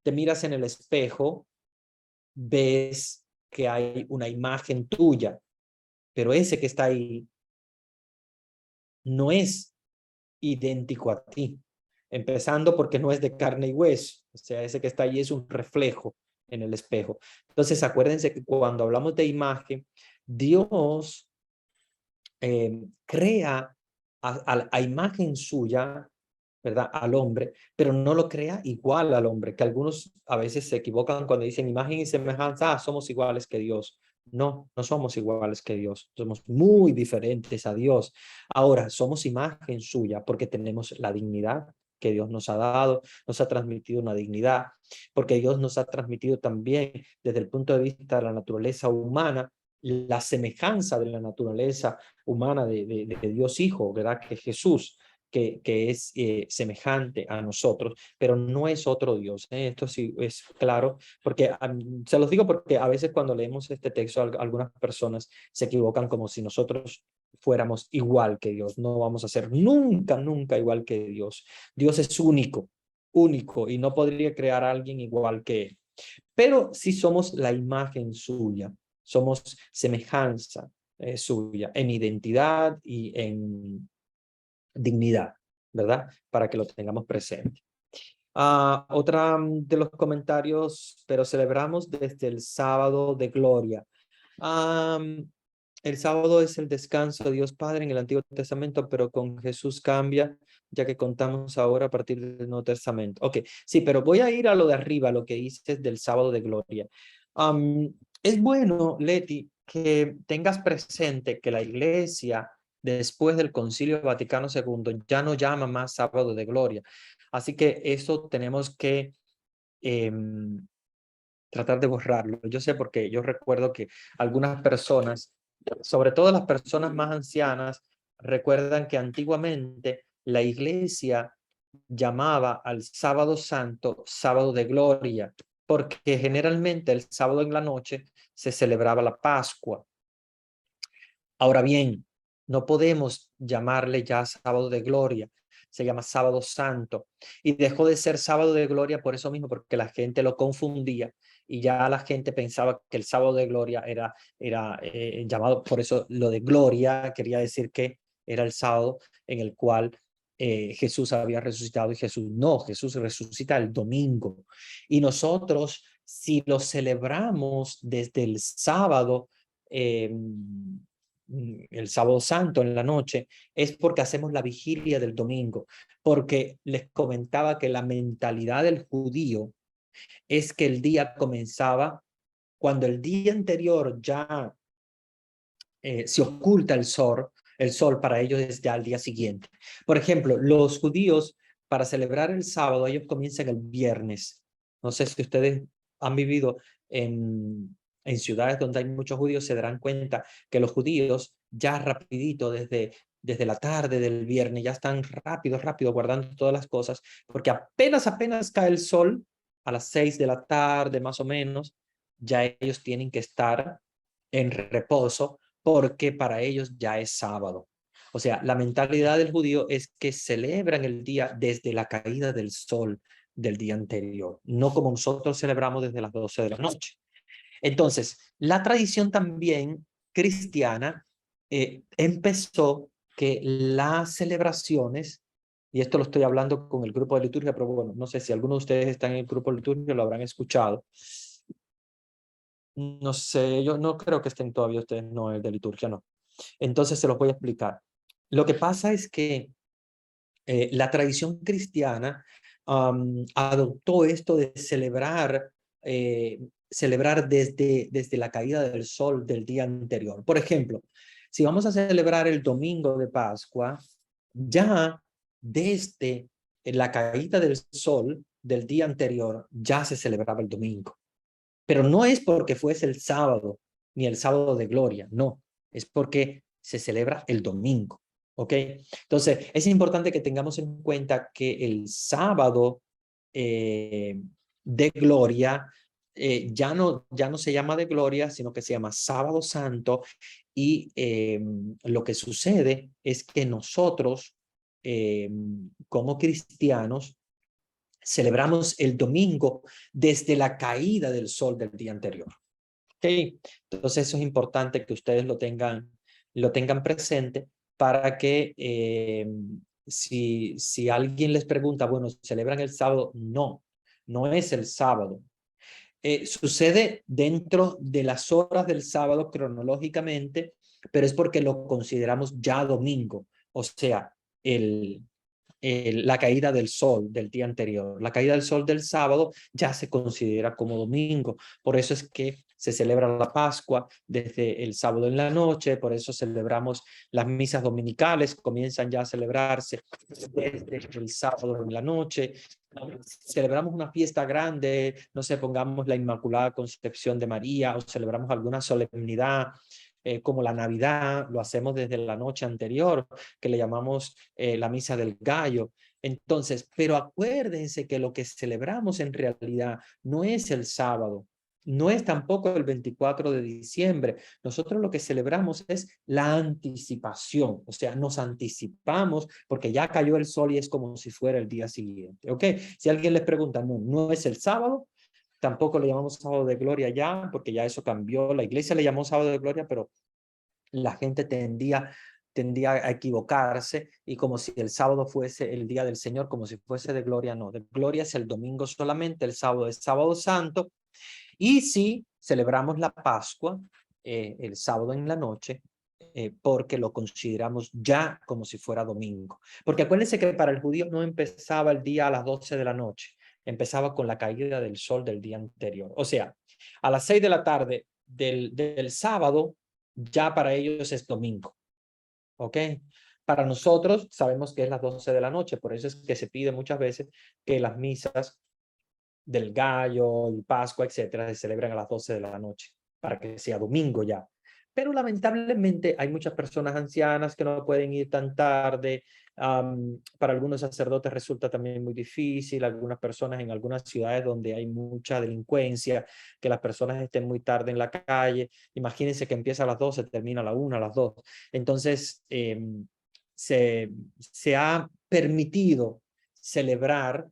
miras en el espejo, ves que hay una imagen tuya, pero ese que está ahí no es idéntico a ti, empezando porque no es de carne y hueso, o sea, ese que está ahí es un reflejo en el espejo. Entonces, acuérdense que cuando hablamos de imagen, Dios crea a imagen suya, ¿verdad? Al hombre, pero no lo crea igual al hombre, que algunos a veces se equivocan cuando dicen imagen y semejanza, somos iguales que Dios. No, no somos iguales que Dios, somos muy diferentes a Dios. Ahora, somos imagen suya porque tenemos la dignidad, que Dios nos ha dado, nos ha transmitido una dignidad, porque Dios nos ha transmitido también desde el punto de vista de la naturaleza humana, la semejanza de la naturaleza humana de Dios Hijo, ¿verdad? Que Jesús, que es semejante a nosotros, pero no es otro Dios. Esto sí es claro, porque se los digo porque a veces cuando leemos este texto, algunas personas se equivocan como si nosotros fuéramos igual que Dios. No vamos a ser nunca, nunca igual que Dios. Dios es único, único, y no podría crear a alguien igual que Él. Pero sí somos la imagen suya, somos semejanza suya en identidad y en dignidad, ¿verdad? Para que lo tengamos presente. Otra de los comentarios, pero celebramos desde el sábado de gloria. El sábado es el descanso de Dios Padre en el Antiguo Testamento, pero con Jesús cambia, ya que contamos ahora a partir del Nuevo Testamento. Ok, sí, pero voy a ir a lo de arriba, lo que dices del sábado de gloria. Es bueno, Leti, que tengas presente que la iglesia, después del Concilio Vaticano II, ya no llama más sábado de gloria. Así que eso tenemos que tratar de borrarlo. Yo sé porque yo recuerdo que algunas personas, sobre todo las personas más ancianas, recuerdan que antiguamente la iglesia llamaba al sábado santo sábado de gloria, porque generalmente el sábado en la noche se celebraba la Pascua. Ahora bien, no podemos llamarle ya sábado de gloria, se llama sábado santo, y dejó de ser sábado de gloria por eso mismo, porque la gente lo confundía y ya la gente pensaba que el sábado de gloria era llamado, por eso lo de gloria quería decir que era el sábado en el cual Jesús había resucitado, y Jesús resucita el domingo, y nosotros si lo celebramos desde el sábado, el sábado santo en la noche, es porque hacemos la vigilia del domingo, porque les comentaba que la mentalidad del judío es que el día comenzaba cuando el día anterior ya se oculta el sol para ellos es ya el día siguiente. Por ejemplo, los judíos para celebrar el sábado, ellos comienzan el viernes. No sé si ustedes han vivido en ciudades donde hay muchos judíos, se darán cuenta que los judíos ya rapidito desde la tarde del viernes ya están rápido guardando todas las cosas, porque apenas cae el sol a las 6 de la tarde más o menos, ya ellos tienen que estar en reposo porque para ellos ya es sábado. O sea, la mentalidad del judío es que celebran el día desde la caída del sol del día anterior, no como nosotros celebramos desde las 12 de la noche. Entonces, la tradición también cristiana empezó que las celebraciones, y esto lo estoy hablando con el grupo de liturgia, pero bueno, no sé si algunos de ustedes están en el grupo de liturgia, lo habrán escuchado. No sé, yo no creo que estén todavía ustedes, no, el de liturgia, no. Entonces se los voy a explicar. Lo que pasa es que la tradición cristiana adoptó esto de celebrar desde la caída del sol del día anterior. Por ejemplo, si vamos a celebrar el domingo de Pascua, ya desde la caída del sol del día anterior ya se celebraba el domingo. Pero no es porque fuese el sábado, ni el sábado de gloria, no. Es porque se celebra el domingo, ¿ok? Entonces, es importante que tengamos en cuenta que el sábado de gloria ya no se llama de gloria, sino que se llama sábado santo, y lo que sucede es que nosotros, como cristianos, celebramos el domingo desde la caída del sol del día anterior. ¿Okay? Entonces eso es importante que ustedes lo tengan presente para que si alguien les pregunta, bueno, ¿celebran el sábado? No, no es el sábado. Sucede dentro de las horas del sábado cronológicamente, pero es porque lo consideramos ya domingo, o sea, la caída del sol del día anterior. La caída del sol del sábado ya se considera como domingo. Por eso es que se celebra la Pascua desde el sábado en la noche, por eso celebramos las misas dominicales, comienzan ya a celebrarse desde el sábado en la noche. Celebramos una fiesta grande, no sé, pongamos la Inmaculada Concepción de María o celebramos alguna solemnidad como la Navidad, lo hacemos desde la noche anterior, que le llamamos la Misa del Gallo. Entonces, pero acuérdense que lo que celebramos en realidad no es el sábado, no es tampoco el 24 de diciembre. Nosotros lo que celebramos es la anticipación, o sea, nos anticipamos porque ya cayó el sol y es como si fuera el día siguiente, ¿ok? Si alguien les pregunta, no, no es el sábado, tampoco le llamamos sábado de gloria ya, porque ya eso cambió. La iglesia le llamó sábado de gloria, pero la gente tendía a equivocarse y como si el sábado fuese el día del Señor, como si fuese de gloria, no. De gloria es el domingo solamente, el sábado es sábado santo. Y sí, celebramos la Pascua el sábado en la noche, porque lo consideramos ya como si fuera domingo. Porque acuérdense que para el judío no empezaba el día a las 12 de la noche, empezaba con la caída del sol del día anterior. O sea, a las 6 de la tarde del sábado, ya para ellos es domingo. ¿Ok? Para nosotros sabemos que es las 12 de la noche, por eso es que se pide muchas veces que las misas del Gallo y Pascua, etcétera, se celebran a las 12 de la noche, para que sea domingo ya. Pero lamentablemente hay muchas personas ancianas que no pueden ir tan tarde. Para algunos sacerdotes resulta también muy difícil. Algunas personas en algunas ciudades donde hay mucha delincuencia, que las personas estén muy tarde en la calle. Imagínense que empieza a las 12, termina a la 1, a las 2. Entonces, se ha permitido celebrar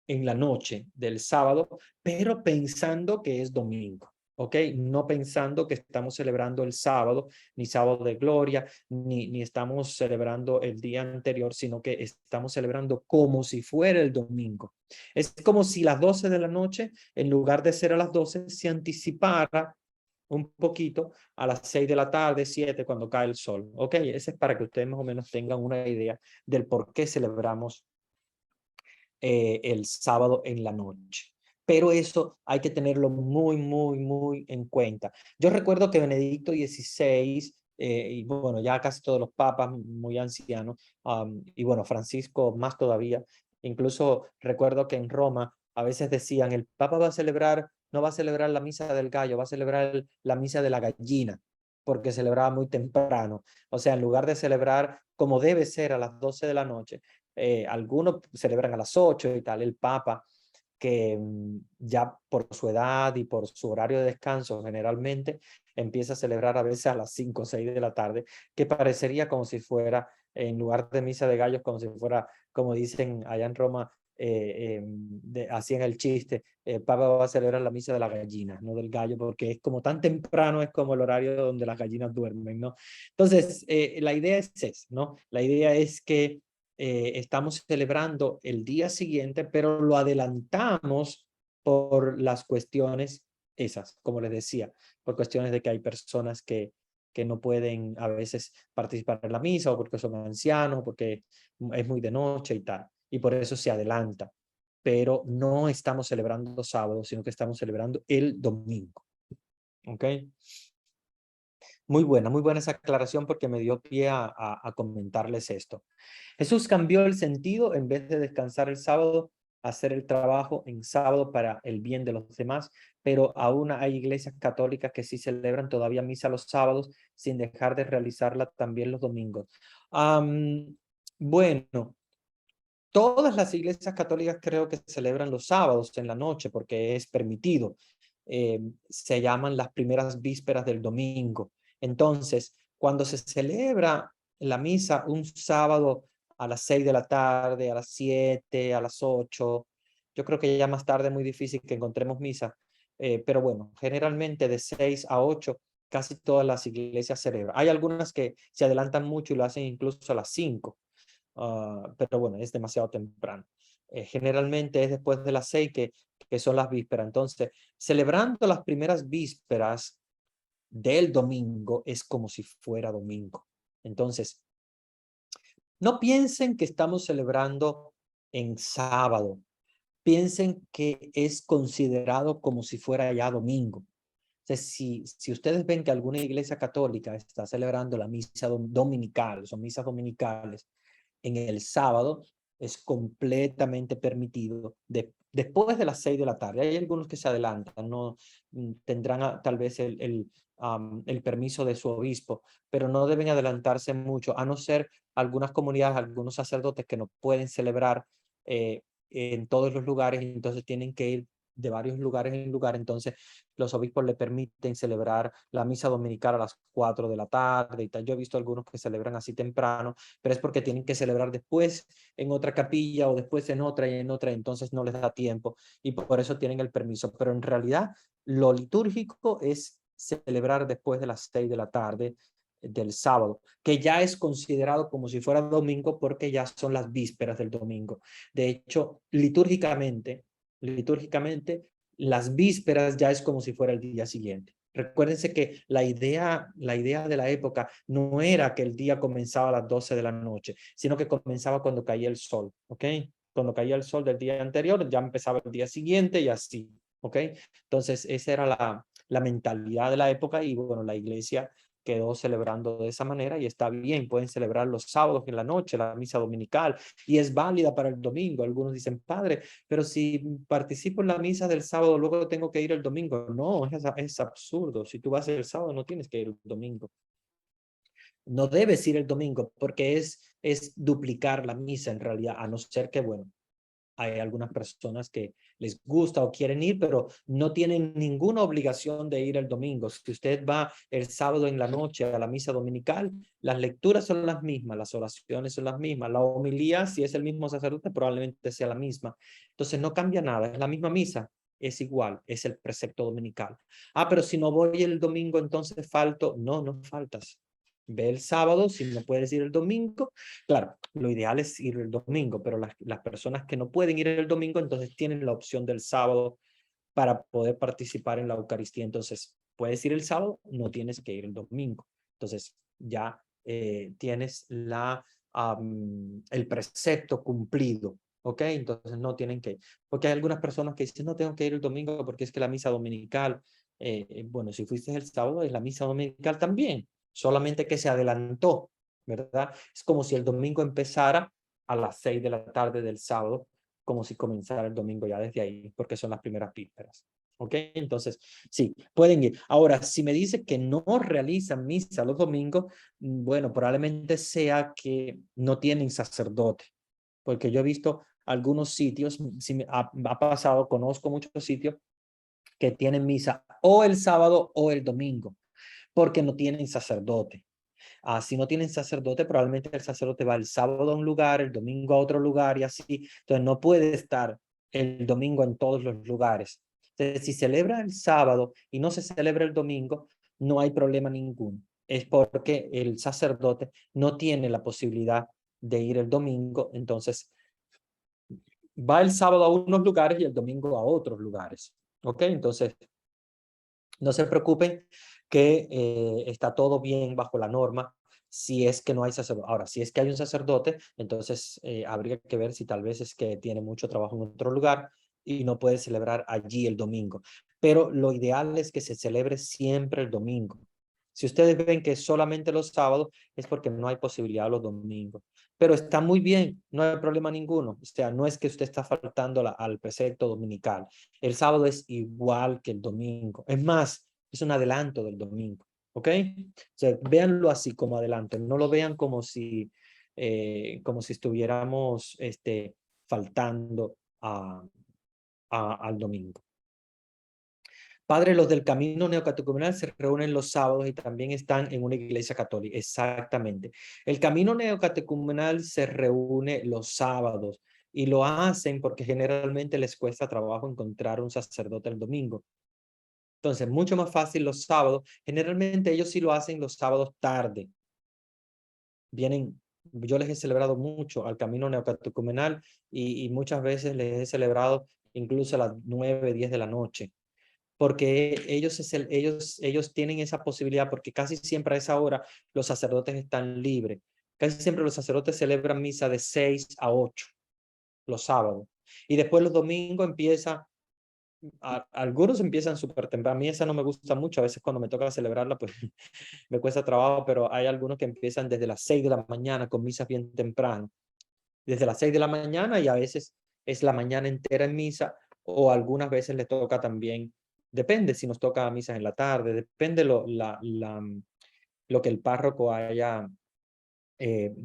en la noche del sábado, pero pensando que es domingo, ¿ok? No pensando que estamos celebrando el sábado, ni sábado de gloria, ni estamos celebrando el día anterior, sino que estamos celebrando como si fuera el domingo. Es como si las 12 de la noche, en lugar de ser a las 12, se anticipara un poquito a las 6 de la tarde, 7, cuando cae el sol, ¿ok? Ese es para que ustedes más o menos tengan una idea del por qué celebramos el sábado en la noche. Pero eso hay que tenerlo muy en cuenta. Yo recuerdo que Benedicto XVI, y bueno, ya casi todos los papas muy ancianos, y bueno, Francisco más todavía, incluso recuerdo que en Roma a veces decían, el papa va a celebrar, no va a celebrar la misa del gallo, va a celebrar la misa de la gallina, porque celebraba muy temprano. O sea, en lugar de celebrar como debe ser a las 12 de la noche, algunos celebran a las 8 y tal. El Papa, que ya por su edad y por su horario de descanso generalmente, empieza a celebrar a veces a las 5 o 6 de la tarde, que parecería como si fuera, en lugar de misa de gallos, como si fuera, como dicen allá en Roma, hacían el chiste, el Papa va a celebrar la misa de la gallina, no del gallo, porque es como tan temprano, es como el horario donde las gallinas duermen, ¿no? Entonces, la idea es esa, ¿no? La idea es que estamos celebrando el día siguiente, pero lo adelantamos por las cuestiones esas, como les decía, por cuestiones de que hay personas que no pueden a veces participar en la misa o porque son ancianos, porque es muy de noche y tal, y por eso se adelanta. Pero no estamos celebrando sábado, sino que estamos celebrando el domingo. ¿Ok? Muy buena esa aclaración porque me dio pie a comentarles esto. Jesús cambió el sentido, en vez de descansar el sábado, hacer el trabajo en sábado para el bien de los demás, pero aún hay iglesias católicas que sí celebran todavía misa los sábados sin dejar de realizarla también los domingos. Bueno, todas las iglesias católicas creo que celebran los sábados en la noche porque es permitido. Se llaman las primeras vísperas del domingo. Entonces, cuando se celebra la misa un sábado a las 6 de la tarde, a las 7, a las 8, yo creo que ya más tarde es muy difícil que encontremos misa, pero bueno, generalmente de 6 a 8 casi todas las iglesias celebran. Hay algunas que se adelantan mucho y lo hacen incluso a las 5, pero bueno, es demasiado temprano. Generalmente es después de las 6 que son las vísperas. Entonces, celebrando las primeras vísperas del domingo es como si fuera domingo. Entonces, no piensen que estamos celebrando en sábado. Piensen que es considerado como si fuera ya domingo. Entonces, si ustedes ven que alguna iglesia católica está celebrando la misa dominical, son misas dominicales, en el sábado, es completamente permitido después de las 6 de la tarde. Hay algunos que se adelantan, no tendrán tal vez el permiso de su obispo, pero no deben adelantarse mucho, a no ser algunas comunidades, algunos sacerdotes que no pueden celebrar en todos los lugares, entonces tienen que ir de varios lugares en lugar, entonces los obispos le permiten celebrar la misa dominical a las 4 de la tarde y tal. Yo he visto algunos que celebran así temprano, pero es porque tienen que celebrar después en otra capilla o después en otra y en otra, entonces no les da tiempo y por eso tienen el permiso. Pero en realidad lo litúrgico es celebrar después de las 6 de la tarde del sábado, que ya es considerado como si fuera domingo porque ya son las vísperas del domingo. De hecho, litúrgicamente, las vísperas ya es como si fuera el día siguiente. Recuérdense que la idea de la época no era que el día comenzaba a las 12 de la noche, sino que comenzaba cuando caía el sol, ¿ok? Cuando caía el sol del día anterior, ya empezaba el día siguiente y así, ¿ok? Entonces, esa era la mentalidad de la época y bueno, la iglesia quedó celebrando de esa manera y está bien, pueden celebrar los sábados en la noche, la misa dominical, y es válida para el domingo. Algunos dicen, padre, pero si participo en la misa del sábado, luego tengo que ir el domingo. No, es absurdo. Si tú vas el sábado, no tienes que ir el domingo. No debes ir el domingo porque es duplicar la misa en realidad, a no ser que, bueno, hay algunas personas que les gusta o quieren ir, pero no tienen ninguna obligación de ir el domingo. Si usted va el sábado en la noche a la misa dominical, las lecturas son las mismas, las oraciones son las mismas, la homilía, si es el mismo sacerdote, probablemente sea la misma. Entonces no cambia nada, es la misma misa, es igual, es el precepto dominical. Ah, pero si no voy el domingo, entonces falto. No, no faltas. Ve el sábado, si no puedes ir el domingo, claro, lo ideal es ir el domingo, pero las personas que no pueden ir el domingo, entonces tienen la opción del sábado para poder participar en la Eucaristía. Entonces, puedes ir el sábado, no tienes que ir el domingo. Entonces, ya tienes el precepto cumplido, ¿ok? Entonces, no tienen que, porque hay algunas personas que dicen, no tengo que ir el domingo porque es que la misa dominical, bueno, si fuiste el sábado, es la misa dominical también, solamente que se adelantó, ¿verdad? Es como si el domingo empezara a las 6 de la tarde del sábado, como si comenzara el domingo ya desde ahí, porque son las primeras vísperas. ¿Ok? Entonces, sí, pueden ir. Ahora, si me dice que no realizan misa los domingos, bueno, probablemente sea que no tienen sacerdote, porque yo he visto algunos sitios, si me ha pasado, conozco muchos sitios que tienen misa o el sábado o el domingo, porque no tienen sacerdote. Si no tienen sacerdote, probablemente el sacerdote va el sábado a un lugar, el domingo a otro lugar y así. Entonces no puede estar el domingo en todos los lugares. Entonces, si celebra el sábado y no se celebra el domingo, no hay problema ninguno. Es porque el sacerdote no tiene la posibilidad de ir el domingo, entonces va el sábado a unos lugares y el domingo a otros lugares. ¿Ok? Entonces, no se preocupen que está todo bien bajo la norma si es que no hay sacerdote. Ahora, si es que hay un sacerdote, entonces habría que ver si tal vez es que tiene mucho trabajo en otro lugar y no puede celebrar allí el domingo. Pero lo ideal es que se celebre siempre el domingo. Si ustedes ven que solamente los sábados, es porque no hay posibilidad los domingos. Pero está muy bien, no hay problema ninguno. O sea, no es que usted está faltando al precepto dominical. El sábado es igual que el domingo. Es más, es un adelanto del domingo. ¿Ok? O sea, véanlo así como adelanto. No lo vean como si estuviéramos faltando al domingo. Padre, los del camino neocatecumenal se reúnen los sábados y también están en una iglesia católica. Exactamente. El camino neocatecumenal se reúne los sábados y lo hacen porque generalmente les cuesta trabajo encontrar un sacerdote el domingo. Entonces, mucho más fácil los sábados. Generalmente ellos sí lo hacen los sábados tarde. Vienen, yo les he celebrado mucho al camino neocatecumenal y muchas veces les he celebrado incluso a las 9, 10 de la noche. Porque ellos tienen esa posibilidad, porque casi siempre a esa hora los sacerdotes están libres. Casi siempre los sacerdotes celebran misa de 6 a 8 los sábados. Y después los domingos empieza algunos empiezan súper temprano. A mí esa no me gusta mucho. A veces cuando me toca celebrarla, pues me cuesta trabajo, pero hay algunos que empiezan desde las 6 de la mañana con misas bien temprano. Desde las 6 de la mañana, y a veces es la mañana entera en misa, o algunas veces le toca también, depende si nos toca misas en la tarde, depende lo que el párroco haya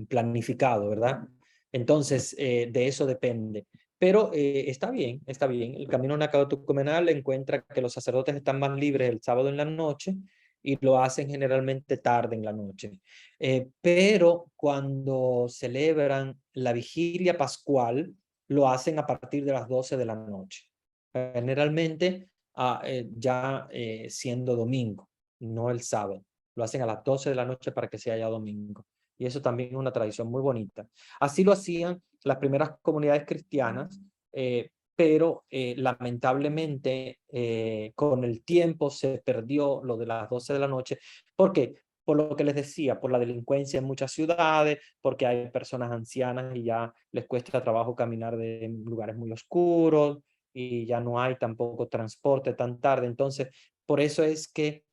planificado, ¿verdad? Entonces, de eso depende. Pero está bien, está bien. El camino nacadotucumenal encuentra que los sacerdotes están más libres el sábado en la noche y lo hacen generalmente tarde en la noche. Pero cuando celebran la vigilia pascual, lo hacen a partir de las 12 de la noche. Generalmente ya siendo domingo, no el sábado. Lo hacen a las 12 de la noche para que sea ya domingo. Y eso también es una tradición muy bonita. Así lo hacían las primeras comunidades cristianas, pero lamentablemente con el tiempo se perdió lo de las 12 de la noche. ¿Por qué? Por lo que les decía, por la delincuencia en muchas ciudades, porque hay personas ancianas y ya les cuesta trabajo caminar de lugares muy oscuros y ya no hay tampoco transporte tan tarde. Entonces, por eso es que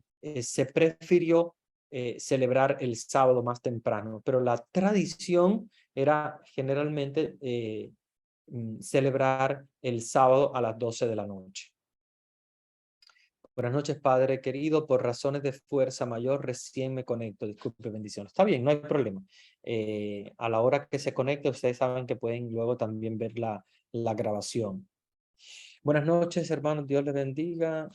se prefirió celebrar el sábado más temprano, pero la tradición era generalmente celebrar el sábado a las 12 de la noche. Buenas noches, Padre querido. Por razones de fuerza mayor, recién me conecto. Disculpe, bendiciones. Está bien, no hay problema. A la hora que se conecte, ustedes saben que pueden luego también ver la grabación. Buenas noches, hermanos. Dios les bendiga.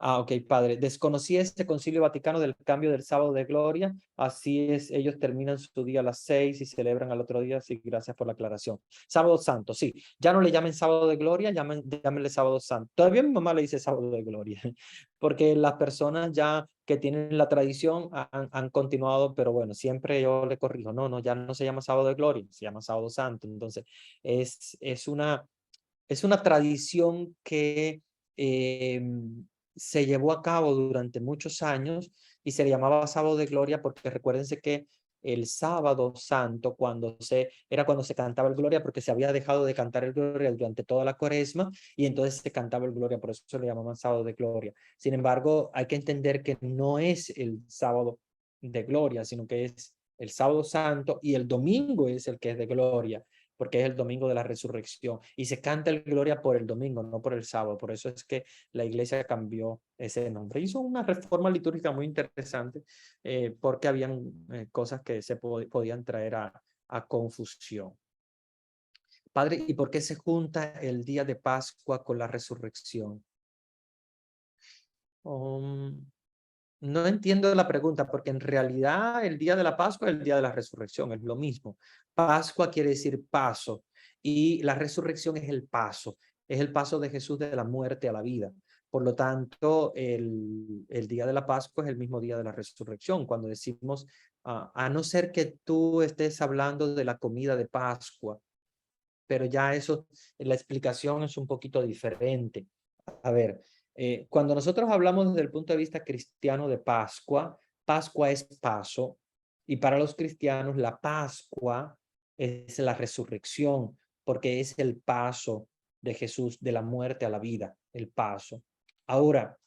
Ok, Padre. Desconocí este Concilio Vaticano del cambio del sábado de gloria. Así es, ellos terminan su día a las 6 y celebran al otro día. Sí, gracias por la aclaración. Sábado Santo, sí. Ya no le llamen sábado de gloria, llámenle sábado santo. Todavía mi mamá le dice sábado de gloria, porque las personas ya que tienen la tradición han continuado, pero bueno, siempre yo le corrijo. No, ya no se llama sábado de gloria, se llama sábado santo. Entonces, es una tradición que se llevó a cabo durante muchos años y se le llamaba sábado de gloria porque recuérdense que el sábado santo era cuando se cantaba el gloria, porque se había dejado de cantar el gloria durante toda la cuaresma y entonces se cantaba el gloria, por eso se le llamaban sábado de gloria. Sin embargo, hay que entender que no es el sábado de gloria, sino que es el sábado santo y el domingo es el que es de gloria, porque es el domingo de la resurrección. Y se canta el gloria por el domingo, no por el sábado. Por eso es que la iglesia cambió ese nombre. Hizo una reforma litúrgica muy interesante porque habían cosas que se podían traer a confusión. Padre, ¿y por qué se junta el día de Pascua con la resurrección? No entiendo la pregunta, porque en realidad el día de la Pascua es el día de la resurrección, es lo mismo. Pascua quiere decir paso y la resurrección es el paso de Jesús de la muerte a la vida. Por lo tanto, el día de la Pascua es el mismo día de la resurrección. Cuando decimos, a no ser que tú estés hablando de la comida de Pascua, pero ya eso, la explicación es un poquito diferente. A ver, cuando nosotros hablamos desde el punto de vista cristiano de Pascua, Pascua es paso, y para los cristianos la Pascua es la resurrección, porque es el paso de Jesús de la muerte a la vida, el paso. Ahora,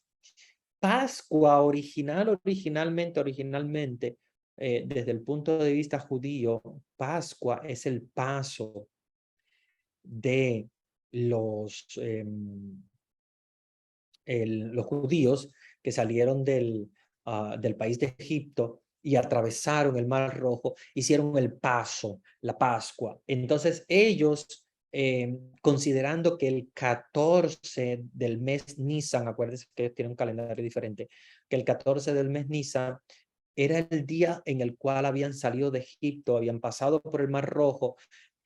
Pascua originalmente, desde el punto de vista judío, Pascua es el paso de los judíos que salieron del país de Egipto y atravesaron el Mar Rojo, hicieron el paso, la Pascua. Entonces ellos, considerando que el 14 del mes Nisan, acuérdense que tienen un calendario diferente, que el 14 del mes Nisan era el día en el cual habían salido de Egipto, habían pasado por el Mar Rojo.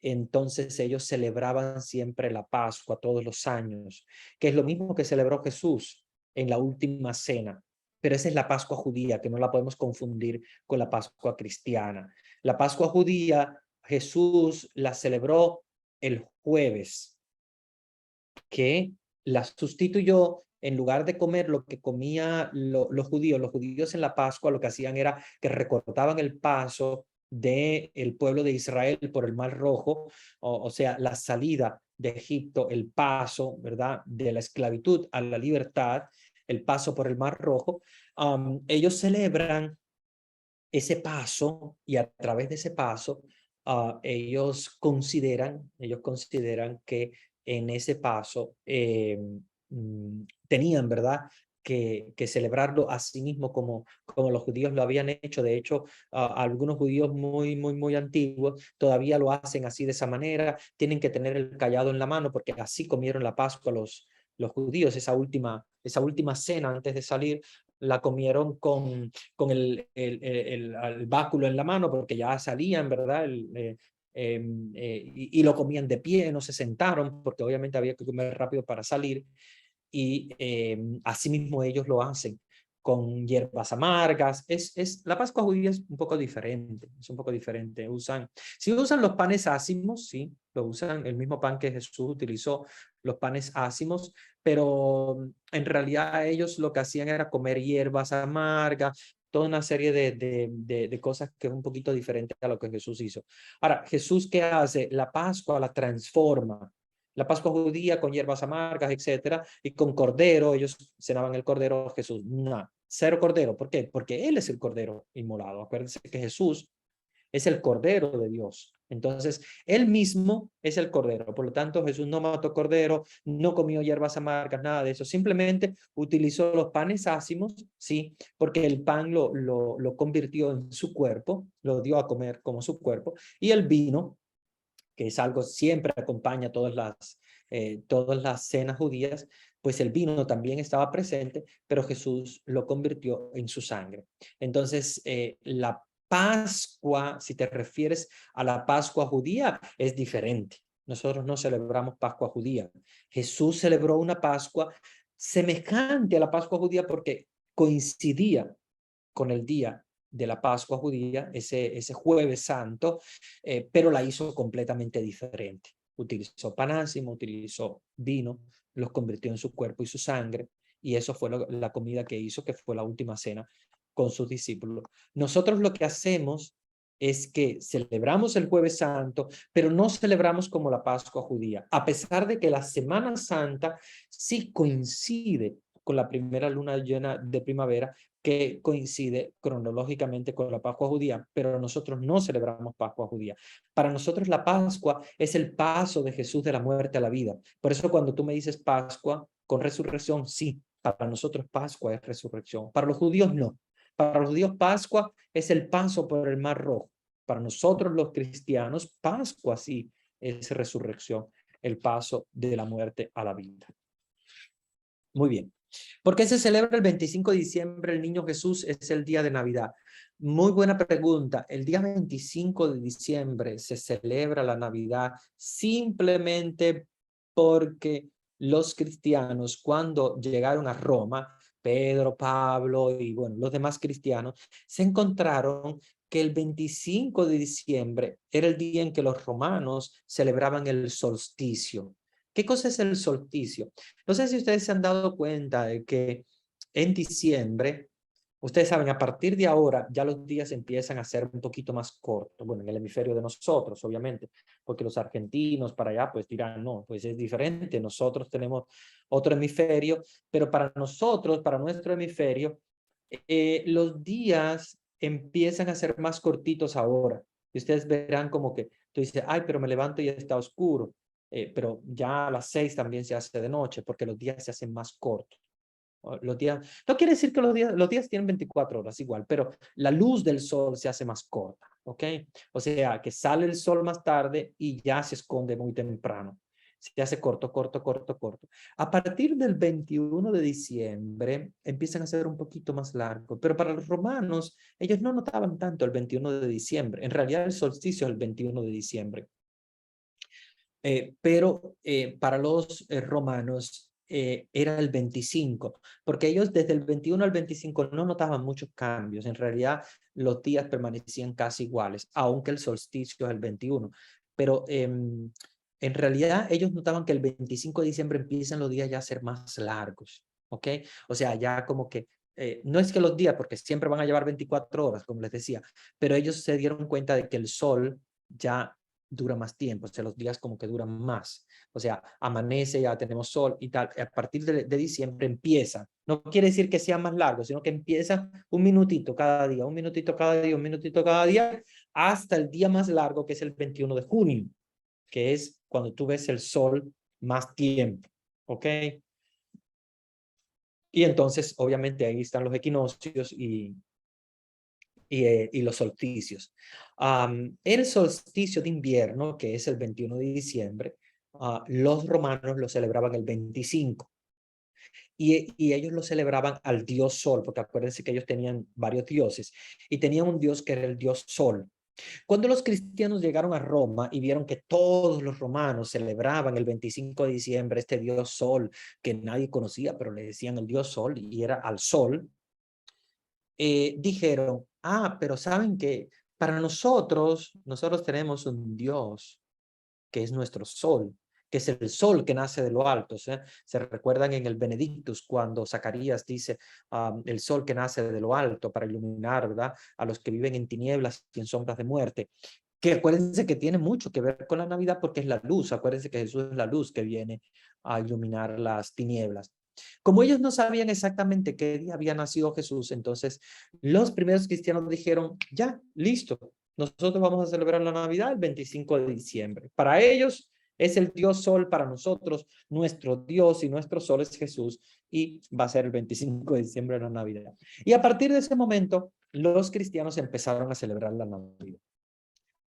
Entonces ellos celebraban siempre la Pascua todos los años, que es lo mismo que celebró Jesús en la última cena. Pero esa es la Pascua judía, que no la podemos confundir con la Pascua cristiana. La Pascua judía, Jesús la celebró el jueves, que la sustituyó. En lugar de comer lo que comían los judíos en la Pascua, lo que hacían era que recortaban el paso del pueblo de Israel por el Mar Rojo, o sea, la salida de Egipto, el paso, ¿verdad?, de la esclavitud a la libertad, el paso por el Mar Rojo, ellos celebran ese paso y a través de ese paso ellos consideran que en ese paso tenían, ¿verdad?, que celebrarlo a sí mismo como los judíos lo habían hecho. De hecho, algunos judíos muy antiguos todavía lo hacen así, de esa manera. Tienen que tener el cayado en la mano porque así comieron la Pascua los judíos. Esa última cena antes de salir la comieron con el báculo en la mano porque ya salían, ¿verdad? Y lo comían de pie, no se sentaron porque obviamente había que comer rápido para salir. Y así mismo ellos lo hacen con hierbas amargas. La Pascua judía es un poco diferente, si usan los panes ácimos, sí, lo usan, el mismo pan que Jesús utilizó, los panes ácimos, pero en realidad ellos lo que hacían era comer hierbas amargas, toda una serie de cosas que es un poquito diferente a lo que Jesús hizo. Ahora, Jesús, ¿qué hace? La Pascua la transforma. La Pascua judía con hierbas amargas, etcétera, y con cordero, ellos cenaban el cordero. Jesús, no, cero cordero. ¿Por qué? Porque Él es el cordero inmolado. Acuérdense que Jesús es el cordero de Dios. Entonces, Él mismo es el cordero. Por lo tanto, Jesús no mató cordero, no comió hierbas amargas, nada de eso. Simplemente utilizó los panes ácimos, sí, porque el pan lo convirtió en su cuerpo, lo dio a comer como su cuerpo, y el vino, que es algo siempre acompaña todas las cenas judías, pues el vino también estaba presente, pero Jesús lo convirtió en su sangre. Entonces, la Pascua, si te refieres a la Pascua judía, es diferente. Nosotros no celebramos Pascua judía. Jesús celebró una Pascua semejante a la Pascua judía porque coincidía con el día de la Pascua judía, ese jueves santo, pero la hizo completamente diferente. Utilizó pan ácimo, utilizó vino, los convirtió en su cuerpo y su sangre, y eso fue la comida que hizo, que fue la última cena con sus discípulos. Nosotros lo que hacemos es que celebramos el Jueves Santo, pero no celebramos como la Pascua judía, a pesar de que la Semana Santa sí coincide con la primera luna llena de primavera, que coincide cronológicamente con la Pascua judía, pero nosotros no celebramos Pascua judía. Para nosotros la Pascua es el paso de Jesús de la muerte a la vida. Por eso cuando tú me dices Pascua con resurrección, sí, para nosotros Pascua es resurrección. Para los judíos no. Para los judíos Pascua es el paso por el Mar Rojo. Para nosotros los cristianos, Pascua sí es resurrección, el paso de la muerte a la vida. Muy bien. ¿Por qué se celebra el 25 de diciembre el Niño Jesús? Es el día de Navidad. Muy buena pregunta. El día 25 de diciembre se celebra la Navidad simplemente porque los cristianos, cuando llegaron a Roma, Pedro, Pablo y bueno, los demás cristianos, se encontraron que el 25 de diciembre era el día en que los romanos celebraban el solsticio. ¿Qué cosa es el solsticio? No sé si ustedes se han dado cuenta de que en diciembre, ustedes saben, a partir de ahora ya los días empiezan a ser un poquito más cortos. Bueno, en el hemisferio de nosotros, obviamente, porque los argentinos para allá pues dirán, no, pues es diferente. Nosotros tenemos otro hemisferio, pero para nosotros, para nuestro hemisferio, los días empiezan a ser más cortitos ahora. Y ustedes verán como que tú dices, ay, pero me levanto y ya está oscuro. Pero ya a las 6 también se hace de noche porque los días se hacen más cortos. Los días, no quiere decir que los días tienen 24 horas igual, pero la luz del sol se hace más corta, ¿ok? O sea, que sale el sol más tarde y ya se esconde muy temprano. Se hace corto. A partir del 21 de diciembre empiezan a ser un poquito más largos, pero para los romanos, ellos no notaban tanto el 21 de diciembre. En realidad el solsticio es el 21 de diciembre. Pero para los romanos era el 25, porque ellos desde el 21 al 25 no notaban muchos cambios. En realidad los días permanecían casi iguales, aunque el solsticio es el 21. Pero en realidad ellos notaban que el 25 de diciembre empiezan los días ya a ser más largos, ¿ok? O sea, ya como que no es que los días, porque siempre van a llevar 24 horas, como les decía, pero ellos se dieron cuenta de que el sol ya dura más tiempo, o sea, los días como que duran más, o sea, amanece, ya tenemos sol y tal, a partir de diciembre empieza, no quiere decir que sea más largo, sino que empieza un minutito cada día, un minutito cada día, un minutito cada día, hasta el día más largo, que es el 21 de junio, que es cuando tú ves el sol más tiempo, ¿ok? Y entonces, obviamente, ahí están los equinoccios y los solsticios. El solsticio de invierno, que es el 21 de diciembre, los romanos lo celebraban el 25. Y ellos lo celebraban al dios Sol, porque acuérdense que ellos tenían varios dioses, y tenían un dios que era el dios Sol. Cuando los cristianos llegaron a Roma y vieron que todos los romanos celebraban el 25 de diciembre este dios Sol, que nadie conocía, pero le decían el dios Sol, y era al Sol, dijeron, pero ¿saben qué? Para nosotros tenemos un Dios que es nuestro sol, que es el sol que nace de lo alto. ¿Sí? Se recuerdan en el Benedictus cuando Zacarías dice el sol que nace de lo alto para iluminar, ¿verdad?, a los que viven en tinieblas y en sombras de muerte. Que acuérdense que tiene mucho que ver con la Navidad porque es la luz. Acuérdense que Jesús es la luz que viene a iluminar las tinieblas. Como ellos no sabían exactamente qué día había nacido Jesús, entonces los primeros cristianos dijeron, ya, listo, nosotros vamos a celebrar la Navidad el 25 de diciembre. Para ellos es el Dios Sol, para nosotros nuestro Dios y nuestro Sol es Jesús, y va a ser el 25 de diciembre la Navidad. Y a partir de ese momento, los cristianos empezaron a celebrar la Navidad.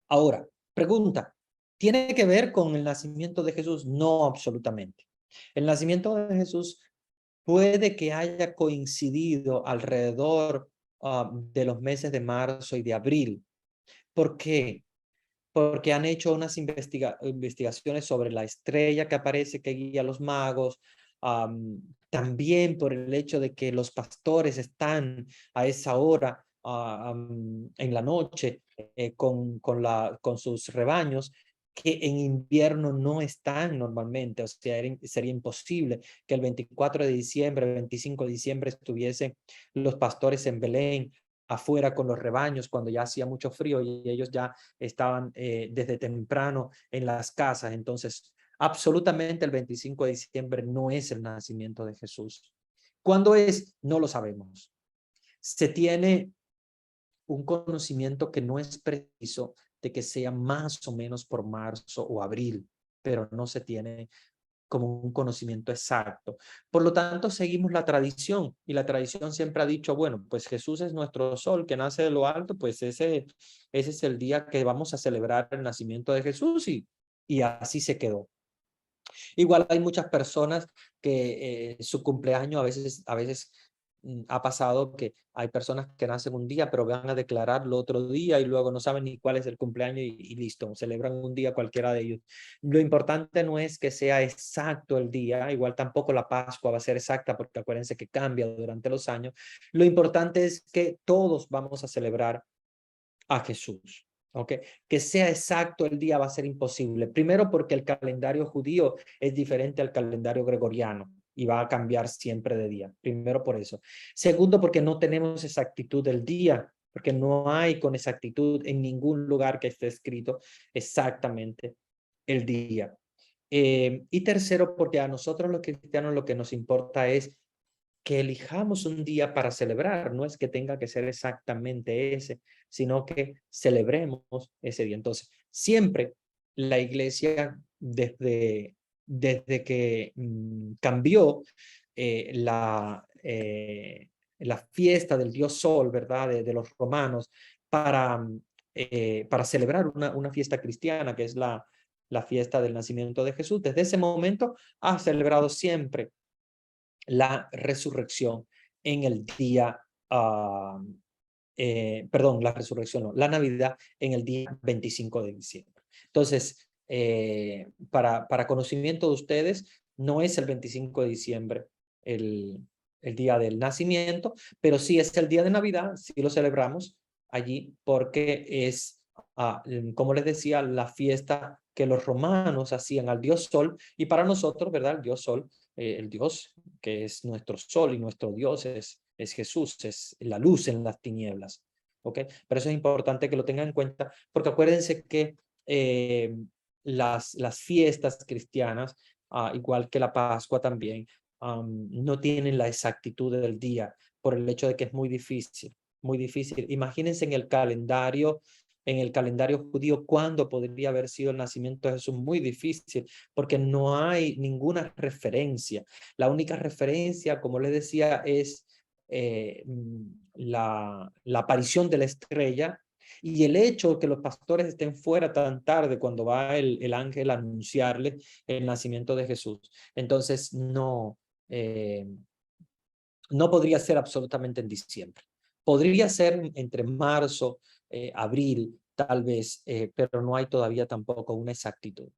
Ahora, pregunta, ¿tiene que ver con el nacimiento de Jesús? No, absolutamente. El nacimiento de Jesús puede que haya coincidido alrededor de los meses de marzo y de abril. ¿Por qué? Porque han hecho unas investigaciones sobre la estrella que aparece que guía a los magos, también por el hecho de que los pastores están a esa hora en la noche con sus rebaños, que en invierno no están normalmente. O sea, sería imposible que el 24 de diciembre, el 25 de diciembre estuviesen los pastores en Belén afuera con los rebaños cuando ya hacía mucho frío y ellos ya estaban desde temprano en las casas. Entonces, absolutamente el 25 de diciembre no es el nacimiento de Jesús. ¿Cuándo es? No lo sabemos. Se tiene un conocimiento que no es preciso de que sea más o menos por marzo o abril, pero no se tiene como un conocimiento exacto. Por lo tanto, seguimos la tradición, y la tradición siempre ha dicho, bueno, pues Jesús es nuestro sol que nace de lo alto, pues ese es el día que vamos a celebrar el nacimiento de Jesús, y así se quedó. Igual hay muchas personas que su cumpleaños a veces ha pasado que hay personas que nacen un día pero van a declararlo otro día y luego no saben ni cuál es el cumpleaños y listo, celebran un día cualquiera de ellos. Lo importante no es que sea exacto el día, igual tampoco la Pascua va a ser exacta porque acuérdense que cambia durante los años. Lo importante es que todos vamos a celebrar a Jesús. ¿Okay? Que sea exacto el día va a ser imposible. Primero porque el calendario judío es diferente al calendario gregoriano y va a cambiar siempre de día. Primero por eso. Segundo porque no tenemos exactitud del día, porque no hay con exactitud en ningún lugar que esté escrito exactamente el día. Y tercero porque a nosotros los cristianos lo que nos importa es que elijamos un día para celebrar. No es que tenga que ser exactamente ese, sino que celebremos ese día. Entonces, siempre la iglesia, desde que cambió la fiesta del dios Sol, ¿verdad?, de los romanos, para celebrar una fiesta cristiana, que es la fiesta del nacimiento de Jesús, desde ese momento ha celebrado siempre la resurrección en el día, la resurrección no, la Navidad en el día 25 de diciembre. Entonces, para conocimiento de ustedes, no es el 25 de diciembre el día del nacimiento, pero sí es el día de Navidad, sí lo celebramos allí porque es, como les decía, la fiesta que los romanos hacían al dios Sol, y para nosotros, ¿verdad?, el dios Sol, el Dios que es nuestro sol y nuestro Dios es es Jesús, es la luz en las tinieblas. ¿Ok? Pero eso es importante que lo tengan en cuenta, porque acuérdense que las fiestas cristianas, igual que la Pascua también, no tienen la exactitud del día por el hecho de que es muy difícil, muy difícil. Imagínense en el calendario judío, ¿cuándo podría haber sido el nacimiento de Jesús? Muy difícil, porque no hay ninguna referencia. La única referencia, como les decía, es la aparición de la estrella y el hecho de que los pastores estén fuera tan tarde cuando va el ángel a anunciarle el nacimiento de Jesús. Entonces, no podría ser absolutamente en diciembre. Podría ser entre marzo, abril, tal vez, pero no hay todavía tampoco una exactitud.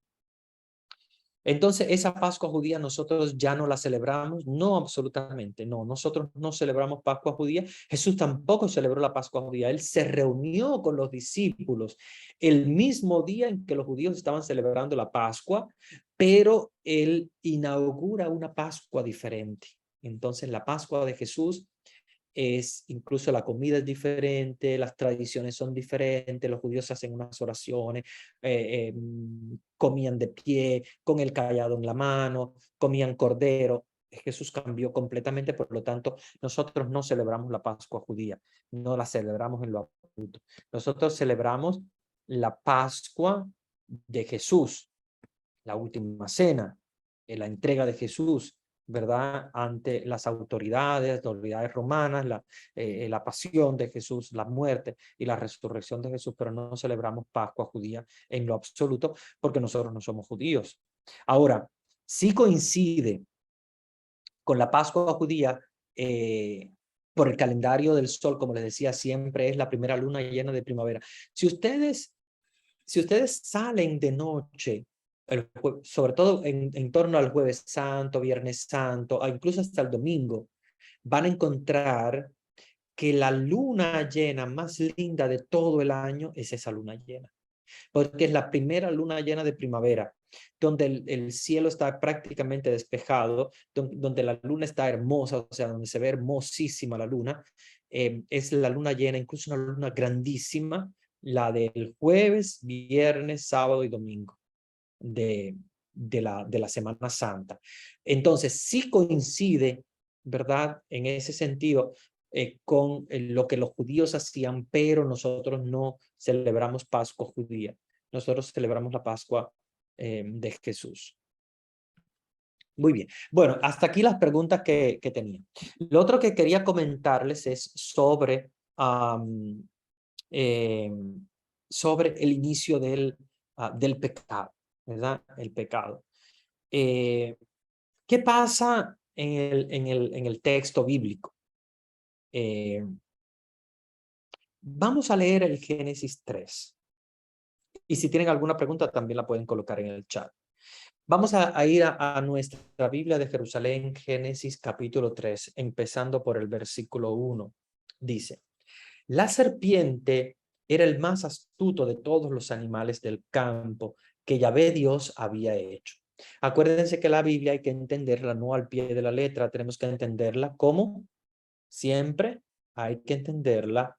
Entonces, esa Pascua judía nosotros ya no la celebramos. No, absolutamente no. Nosotros no celebramos Pascua judía. Jesús tampoco celebró la Pascua judía. Él se reunió con los discípulos el mismo día en que los judíos estaban celebrando la Pascua, pero él inaugura una Pascua diferente. Entonces, la Pascua de Jesús es, incluso la comida es diferente, las tradiciones son diferentes, los judíos hacen unas oraciones, comían de pie, con el cayado en la mano, comían cordero. Jesús cambió completamente, por lo tanto, nosotros no celebramos la Pascua judía, no la celebramos en lo absoluto. Nosotros celebramos la Pascua de Jesús, la última cena, la entrega de Jesús, ¿verdad? Ante las autoridades romanas, la pasión de Jesús, la muerte y la resurrección de Jesús, pero no celebramos Pascua judía en lo absoluto porque nosotros no somos judíos. Ahora, sí coincide con la Pascua judía por el calendario del sol, como les decía, siempre es la primera luna llena de primavera. Si ustedes salen de noche, sobre todo en torno al Jueves Santo, Viernes Santo, incluso hasta el domingo, van a encontrar que la luna llena más linda de todo el año es esa luna llena, porque es la primera luna llena de primavera, donde el cielo está prácticamente despejado, donde la luna está hermosa, o sea, donde se ve hermosísima la luna. Es la luna llena, incluso una luna grandísima, la del jueves, viernes, sábado y domingo de la Semana Santa. Entonces, sí coincide, ¿verdad? En ese sentido, con lo que los judíos hacían, pero nosotros no celebramos Pascua judía. Nosotros celebramos la Pascua de Jesús. Muy bien. Bueno, hasta aquí las preguntas que tenía. Lo otro que quería comentarles es sobre el inicio del pecado, ¿verdad? El pecado. ¿Qué pasa en el texto bíblico? Vamos a leer el Génesis 3. Y si tienen alguna pregunta, también la pueden colocar en el chat. Vamos a ir a nuestra Biblia de Jerusalén, Génesis capítulo 3, empezando por el versículo 1. Dice: la serpiente era el más astuto de todos los animales del campo que Yahvé Dios había hecho. Acuérdense que la Biblia hay que entenderla no al pie de la letra, tenemos que entenderla como siempre hay que entenderla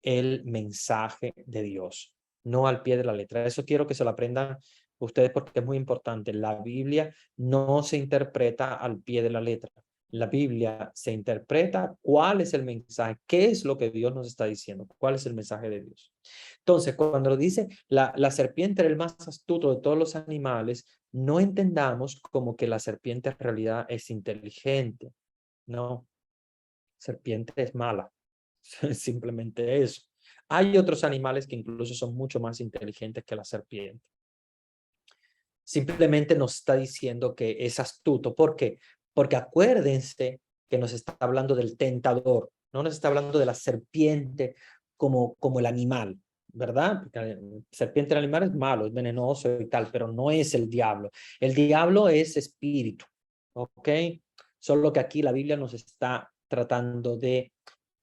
el mensaje de Dios, no al pie de la letra. Eso quiero que se lo aprendan ustedes porque es muy importante. La Biblia no se interpreta al pie de la letra. La Biblia se interpreta cuál es el mensaje, qué es lo que Dios nos está diciendo, cuál es el mensaje de Dios. Entonces, cuando lo dice la serpiente era el más astuto de todos los animales, no entendamos como que la serpiente en realidad es inteligente. No, serpiente es mala. Simplemente eso. Hay otros animales que incluso son mucho más inteligentes que la serpiente. Simplemente nos está diciendo que es astuto. ¿Por qué? Porque acuérdense que nos está hablando del tentador, no nos está hablando de la serpiente como el animal, ¿verdad? Porque la serpiente, el animal es malo, es venenoso y tal, pero no es el diablo. El diablo es espíritu, ¿ok? Solo que aquí la Biblia nos está tratando de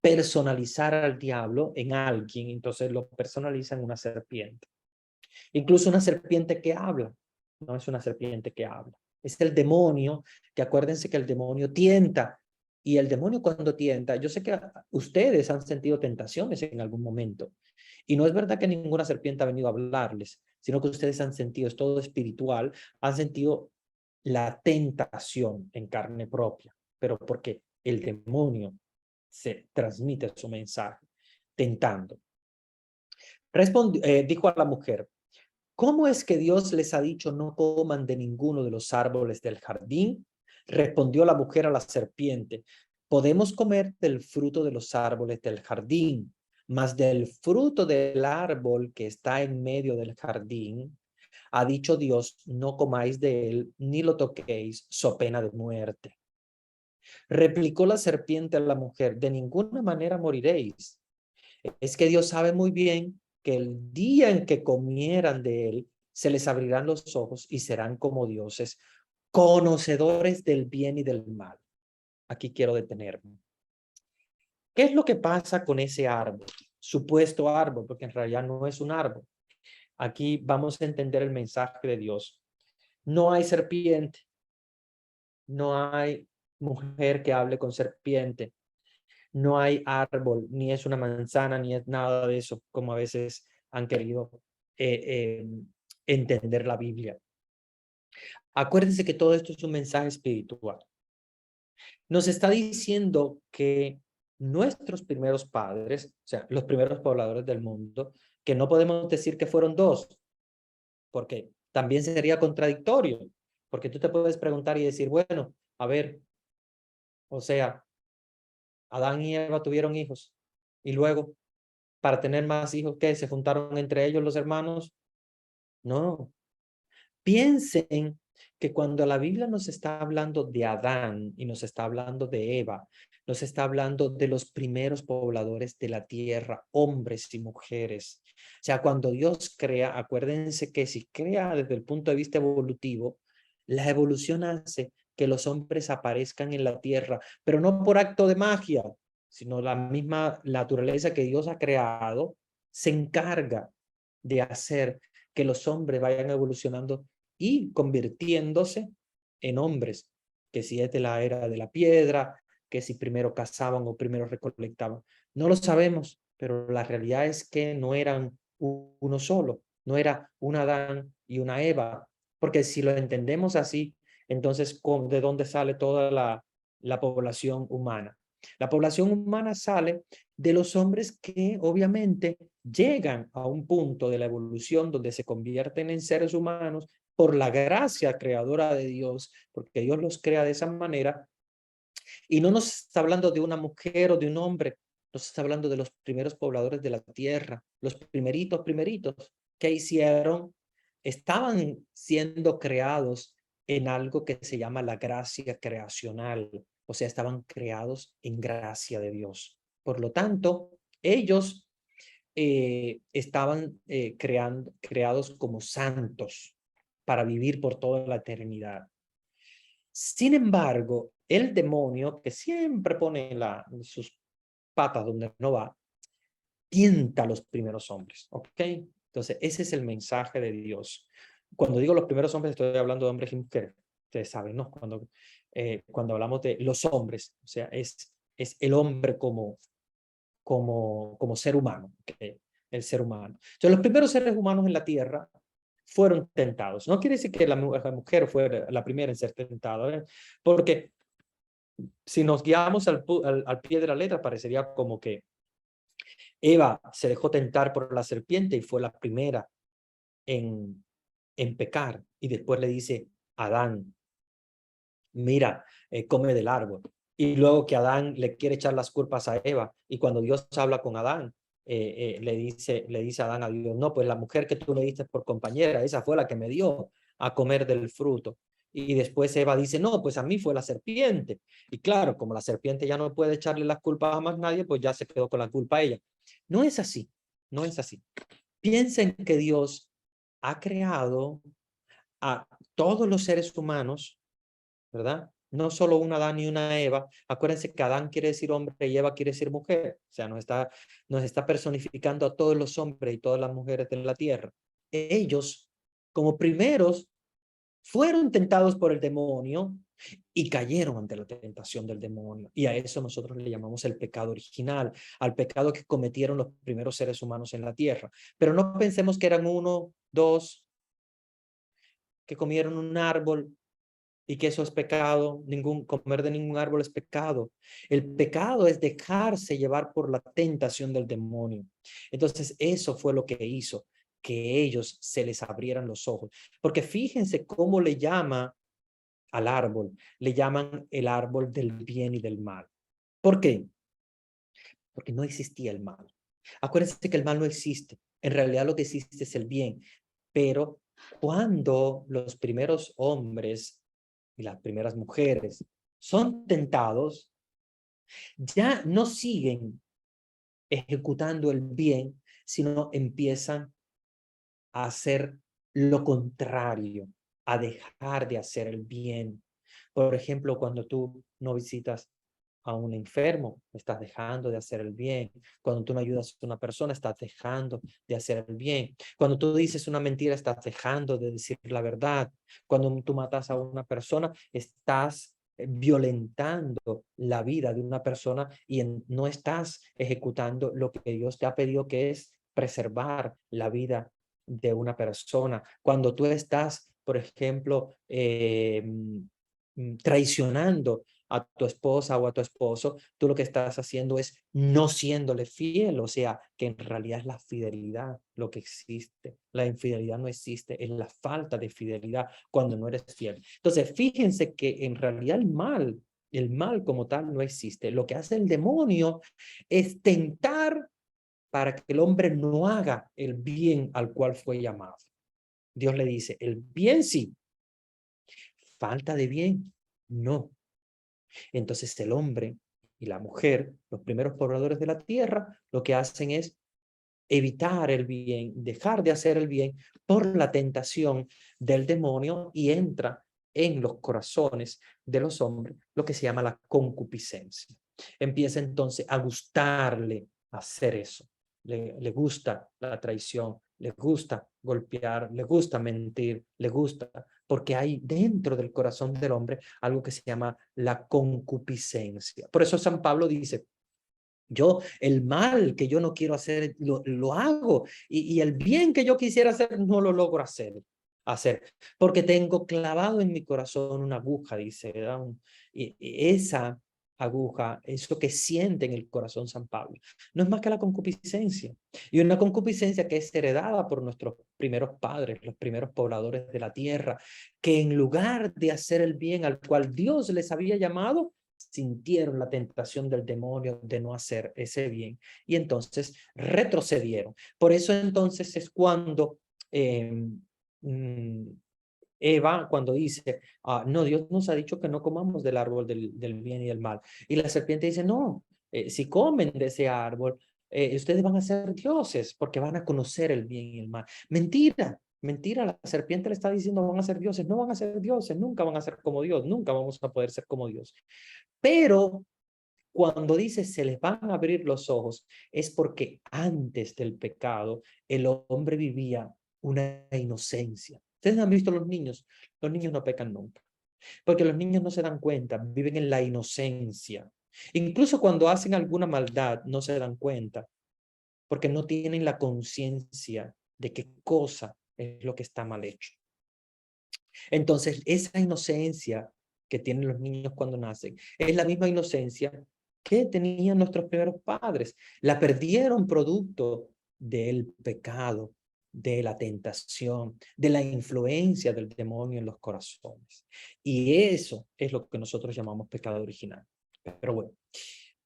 personalizar al diablo en alguien, entonces lo personaliza en una serpiente. Incluso una serpiente que habla, no es una serpiente que habla. Es el demonio, que acuérdense que el demonio tienta Y el demonio cuando tienta, yo sé que ustedes han sentido tentaciones en algún momento. Y no es verdad que ninguna serpiente ha venido a hablarles, sino que ustedes han sentido, es todo espiritual, han sentido la tentación en carne propia. Pero porque el demonio se transmite su mensaje, tentando. Dijo a la mujer, ¿cómo es que Dios les ha dicho no coman de ninguno de los árboles del jardín? Respondió la mujer a la serpiente, podemos comer del fruto de los árboles del jardín, mas del fruto del árbol que está en medio del jardín, ha dicho Dios, no comáis de él, ni lo toquéis, so pena de muerte. Replicó la serpiente a la mujer, de ninguna manera moriréis. Es que Dios sabe muy bien que el día en que comieran de él, se les abrirán los ojos y serán como dioses, conocedores del bien y del mal. Aquí quiero detenerme. ¿Qué es lo que pasa con ese árbol? Supuesto árbol, porque en realidad no es un árbol. Aquí vamos a entender el mensaje de Dios. No hay serpiente. No hay mujer que hable con serpiente. No hay árbol, ni es una manzana, ni es nada de eso, como a veces han querido entender la Biblia. Acuérdense que todo esto es un mensaje espiritual. Nos está diciendo que nuestros primeros padres, o sea, los primeros pobladores del mundo, que no podemos decir que fueron dos, porque también sería contradictorio, porque tú te puedes preguntar y decir, bueno, a ver, o sea, Adán y Eva tuvieron hijos, y luego, para tener más hijos, ¿qué? ¿Se juntaron entre ellos los hermanos? No. Piensen que cuando la Biblia nos está hablando de Adán y nos está hablando de Eva, nos está hablando de los primeros pobladores de la tierra, hombres y mujeres. O sea, cuando Dios crea, acuérdense que si crea desde el punto de vista evolutivo, la evolución hace que los hombres aparezcan en la tierra, pero no por acto de magia, sino la misma naturaleza que Dios ha creado se encarga de hacer que los hombres vayan evolucionando y convirtiéndose en hombres, que si es de la era de la piedra, que si primero cazaban o primero recolectaban. No lo sabemos, pero la realidad es que no eran uno solo, no era un Adán y una Eva, porque si lo entendemos así, entonces ¿de dónde sale toda la población humana? La población humana sale de los hombres que obviamente llegan a un punto de la evolución donde se convierten en seres humanos por la gracia creadora de Dios, porque Dios los crea de esa manera. Y no nos está hablando de una mujer o de un hombre, nos está hablando de los primeros pobladores de la tierra, los primeritos que hicieron, estaban siendo creados en algo que se llama la gracia creacional, o sea, estaban creados en gracia de Dios. Por lo tanto, ellos estaban creados como santos para vivir por toda la eternidad. Sin embargo, el demonio, que siempre pone sus patas donde no va, tienta a los primeros hombres, ¿ok? Entonces, ese es el mensaje de Dios. Cuando digo los primeros hombres, estoy hablando de hombres y mujeres. Ustedes saben, ¿no? Cuando hablamos de los hombres, o sea, es el hombre como ser humano, ¿okay? El ser humano. Entonces, los primeros seres humanos en la tierra fueron tentados. No quiere decir que la mujer fue la primera en ser tentada, ¿eh? Porque si nos guiamos al pie de la letra, parecería como que Eva se dejó tentar por la serpiente y fue la primera en pecar. Y después le dice a Adán, mira, come del árbol. Y luego que Adán le quiere echar las culpas a Eva. Y cuando Dios habla con Adán, le dice a Adán a Dios, no, pues la mujer que tú le diste por compañera, esa fue la que me dio a comer del fruto. Y después Eva dice, no, pues a mí fue la serpiente. Y claro, como la serpiente ya no puede echarle las culpas a más nadie, pues ya se quedó con la culpa a ella. No es así, no es así. Piensen que Dios ha creado a todos los seres humanos, ¿verdad? No solo un Adán y una Eva. Acuérdense que Adán quiere decir hombre y Eva quiere decir mujer. O sea, nos está personificando a todos los hombres y todas las mujeres de la tierra. Ellos, como primeros, fueron tentados por el demonio, y cayeron ante la tentación del demonio. Y a eso nosotros le llamamos el pecado original, al pecado que cometieron los primeros seres humanos en la tierra. Pero no pensemos que eran 1, 2, que comieron un árbol y que eso es pecado. Comer de ningún árbol es pecado. El pecado es dejarse llevar por la tentación del demonio. Entonces eso fue lo que hizo que ellos se les abrieran los ojos. Porque fíjense cómo le llama al árbol, le llaman el árbol del bien y del mal. ¿Por qué? Porque no existía el mal. Acuérdense que el mal no existe. En realidad lo que existe es el bien. Pero cuando los primeros hombres y las primeras mujeres son tentados, ya no siguen ejecutando el bien, sino empiezan a hacer lo contrario, a dejar de hacer el bien. Por ejemplo, cuando tú no visitas a un enfermo, estás dejando de hacer el bien. Cuando tú no ayudas a una persona, estás dejando de hacer el bien. Cuando tú dices una mentira, estás dejando de decir la verdad. Cuando tú matas a una persona, estás violentando la vida de una persona y no estás ejecutando lo que Dios te ha pedido, que es preservar la vida de una persona. Cuando tú estás, por ejemplo, traicionando a tu esposa o a tu esposo, tú lo que estás haciendo es no siéndole fiel, o sea, que en realidad es la fidelidad lo que existe. La infidelidad no existe, es la falta de fidelidad cuando no eres fiel. Entonces, fíjense que en realidad el mal como tal no existe. Lo que hace el demonio es tentar para que el hombre no haga el bien al cual fue llamado. Dios le dice, el bien sí, falta de bien, no. Entonces el hombre y la mujer, los primeros pobladores de la tierra, lo que hacen es evitar el bien, dejar de hacer el bien por la tentación del demonio y entra en los corazones de los hombres lo que se llama la concupiscencia. Empieza entonces a gustarle hacer eso. Le gusta la traición, le gusta golpear, le gusta mentir, le gusta, porque hay dentro del corazón del hombre algo que se llama la concupiscencia. Por eso San Pablo dice, el mal que yo no quiero hacer, lo hago, y el bien que yo quisiera hacer, no lo logro hacer, porque tengo clavado en mi corazón una aguja, dice, ¿verdad? Y esa aguja, eso que siente en el corazón San Pablo, no es más que la concupiscencia, y una concupiscencia que es heredada por nuestros primeros padres, los primeros pobladores de la tierra, que en lugar de hacer el bien al cual Dios les había llamado, sintieron la tentación del demonio de no hacer ese bien y entonces retrocedieron. Por eso entonces es cuando Eva, cuando dice, no, Dios nos ha dicho que no comamos del árbol del bien y del mal. Y la serpiente dice, no, si comen de ese árbol, ustedes van a ser dioses porque van a conocer el bien y el mal. Mentira. Mentira, la serpiente le está diciendo van a ser dioses, no van a ser dioses, nunca van a ser como Dios, nunca vamos a poder ser como Dios. Pero cuando dice se les van a abrir los ojos, es porque antes del pecado el hombre vivía una inocencia. Ustedes han visto los niños no pecan nunca, porque los niños no se dan cuenta, viven en la inocencia. Incluso cuando hacen alguna maldad no se dan cuenta, porque no tienen la conciencia de qué cosa es lo que está mal hecho. Entonces, esa inocencia que tienen los niños cuando nacen es la misma inocencia que tenían nuestros primeros padres. La perdieron producto del pecado, de la tentación, de la influencia del demonio en los corazones. Y eso es lo que nosotros llamamos pecado original. Pero bueno,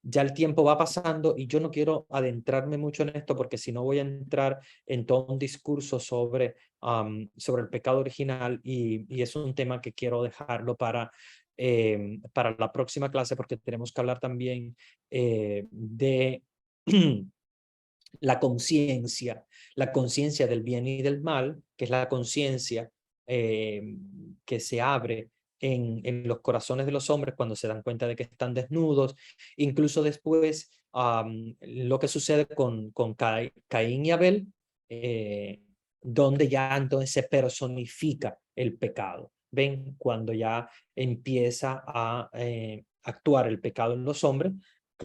ya el tiempo va pasando y yo no quiero adentrarme mucho en esto porque si no voy a entrar en todo un discurso sobre el pecado original y es un tema que quiero dejarlo para la próxima clase porque tenemos que hablar también de la conciencia del bien y del mal, que es la conciencia que se abre en los corazones de los hombres cuando se dan cuenta de que están desnudos, incluso después lo que sucede con Caín y Abel, donde ya entonces se personifica el pecado, ¿Ven? Cuando ya empieza a actuar el pecado en los hombres,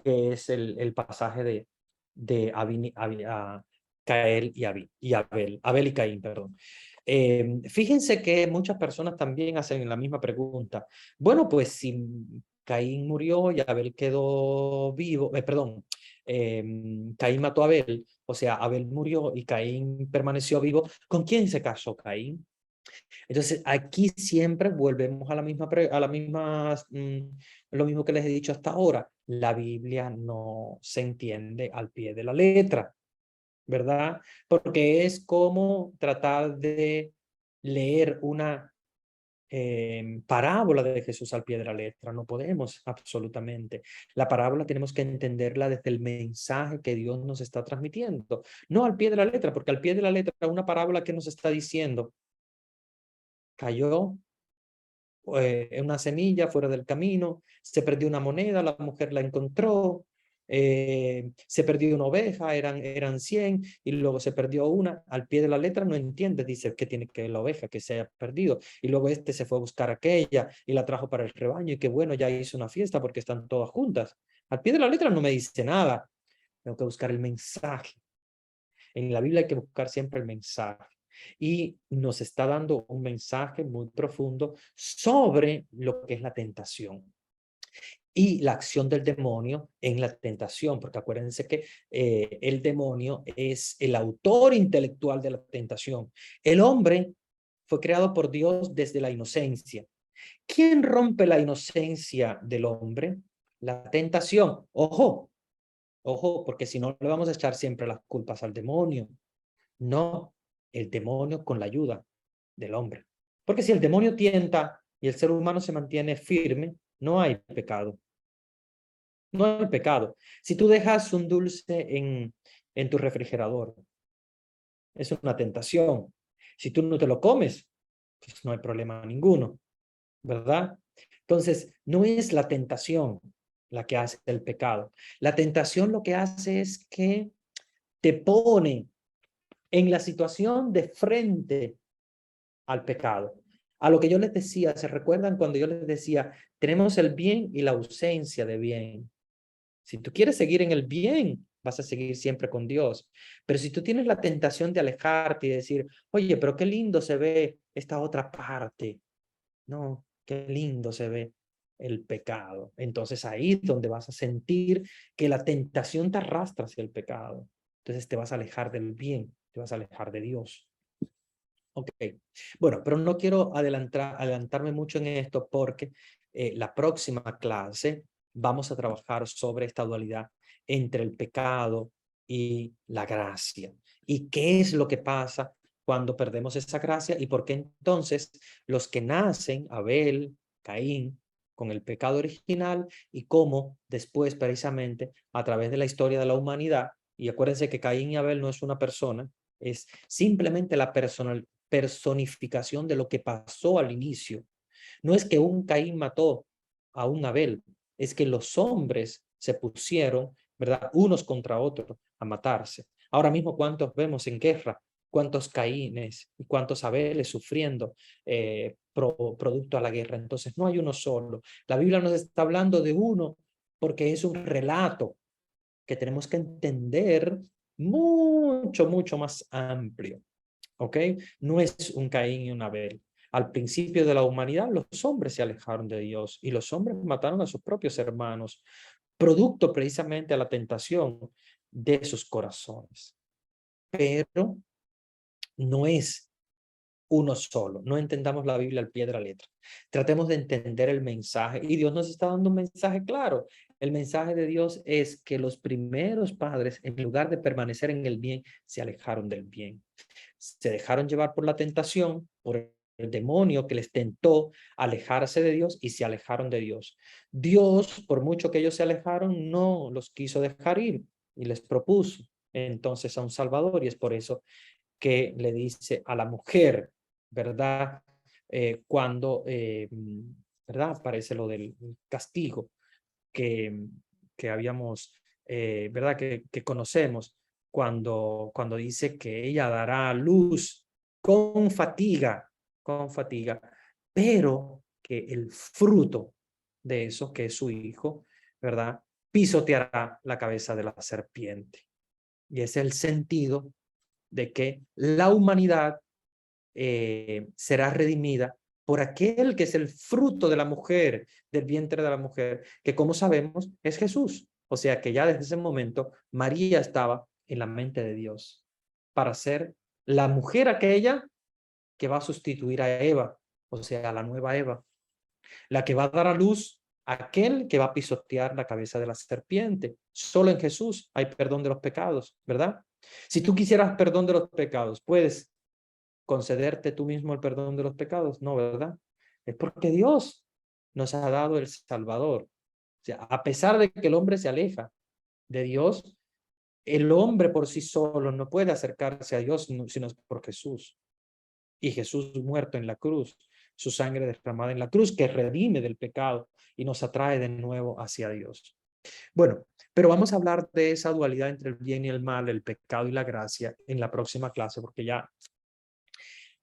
que es el pasaje de Caín y Abel, Abel y Caín, perdón. Fíjense que muchas personas también hacen la misma pregunta. Bueno, pues si Caín murió y Abel quedó vivo, Caín mató a Abel, o sea, Abel murió y Caín permaneció vivo, ¿con quién se casó Caín? Entonces, aquí siempre volvemos a lo mismo que les he dicho hasta ahora. La Biblia no se entiende al pie de la letra, ¿verdad? Porque es como tratar de leer una parábola de Jesús al pie de la letra. No podemos, absolutamente. La parábola tenemos que entenderla desde el mensaje que Dios nos está transmitiendo, no al pie de la letra, porque al pie de la letra una parábola que nos está diciendo, cayó en una semilla fuera del camino, se perdió una moneda, la mujer la encontró, se perdió una oveja, eran 100, y luego se perdió una. Al pie de la letra no entiende, dice que tiene que ver la oveja que se haya perdido, y luego se fue a buscar aquella y la trajo para el rebaño, y que bueno, ya hizo una fiesta porque están todas juntas. Al pie de la letra no me dice nada, tengo que buscar el mensaje. En la Biblia hay que buscar siempre el mensaje. Y nos está dando un mensaje muy profundo sobre lo que es la tentación y la acción del demonio en la tentación, porque acuérdense que el demonio es el autor intelectual de la tentación. El hombre fue creado por Dios desde la inocencia. ¿Quién rompe la inocencia del hombre? La tentación. Ojo, porque si no le vamos a echar siempre las culpas al demonio. No, el demonio con la ayuda del hombre. Porque si el demonio tienta y el ser humano se mantiene firme, no hay pecado. No hay pecado. Si tú dejas un dulce en tu refrigerador, es una tentación. Si tú no te lo comes, pues no hay problema ninguno, ¿verdad? Entonces, no es la tentación la que hace el pecado. La tentación lo que hace es que te pone en la situación de frente al pecado. A lo que yo les decía, ¿se recuerdan cuando yo les decía, tenemos el bien y la ausencia de bien? Si tú quieres seguir en el bien, vas a seguir siempre con Dios. Pero si tú tienes la tentación de alejarte y decir, oye, pero qué lindo se ve esta otra parte. No, qué lindo se ve el pecado. Entonces ahí es donde vas a sentir que la tentación te arrastra hacia el pecado. Entonces te vas a alejar del bien, te vas a alejar de Dios. Ok, bueno, pero no quiero adelantarme mucho en esto porque la próxima clase vamos a trabajar sobre esta dualidad entre el pecado y la gracia. ¿Y qué es lo que pasa cuando perdemos esa gracia? ¿Y por qué entonces los que nacen, Abel, Caín, con el pecado original, y cómo después precisamente a través de la historia de la humanidad, y acuérdense que Caín y Abel no es una persona, es simplemente la personificación de lo que pasó al inicio. No es que un Caín mató a un Abel, es que los hombres se pusieron, ¿verdad?, unos contra otros a matarse. Ahora mismo, ¿cuántos vemos en guerra? ¿Cuántos Caínes y cuántos Abeles sufriendo producto a la guerra? Entonces no hay uno solo. La Biblia nos está hablando de uno porque es un relato que tenemos que entender mucho, mucho más amplio. ¿Ok? No es un Caín y un Abel. Al principio de la humanidad, los hombres se alejaron de Dios y los hombres mataron a sus propios hermanos, producto precisamente a la tentación de sus corazones. Pero no es uno solo. No entendamos la Biblia al pie de la letra. Tratemos de entender el mensaje. Y Dios nos está dando un mensaje claro. El mensaje de Dios es que los primeros padres, en lugar de permanecer en el bien, se alejaron del bien. Se dejaron llevar por la tentación, por el demonio que les tentó alejarse de Dios y se alejaron de Dios. Dios, por mucho que ellos se alejaron, no los quiso dejar ir y les propuso entonces a un Salvador, y es por eso que le dice a la mujer, ¿verdad? Cuando, ¿verdad? Aparece lo del castigo que habíamos, ¿verdad? Que conocemos cuando dice que ella dará luz con fatiga, pero que el fruto de eso, que es su hijo, ¿verdad? Pisoteará la cabeza de la serpiente. Y ese es el sentido de que la humanidad será redimida por aquel que es el fruto de la mujer, del vientre de la mujer, que como sabemos es Jesús. O sea que ya desde ese momento María estaba en la mente de Dios para ser la mujer aquella que va a sustituir a Eva, o sea, a la nueva Eva, la que va a dar a luz a aquel que va a pisotear la cabeza de la serpiente. Solo en Jesús hay perdón de los pecados, ¿verdad? Si tú quisieras perdón de los pecados, ¿puedes concederte tú mismo el perdón de los pecados? No, ¿verdad? Es porque Dios nos ha dado el Salvador. O sea, a pesar de que el hombre se aleja de Dios, el hombre por sí solo no puede acercarse a Dios sino por Jesús. Y Jesús muerto en la cruz, su sangre derramada en la cruz, que redime del pecado y nos atrae de nuevo hacia Dios. Bueno, pero vamos a hablar de esa dualidad entre el bien y el mal, el pecado y la gracia en la próxima clase, porque ya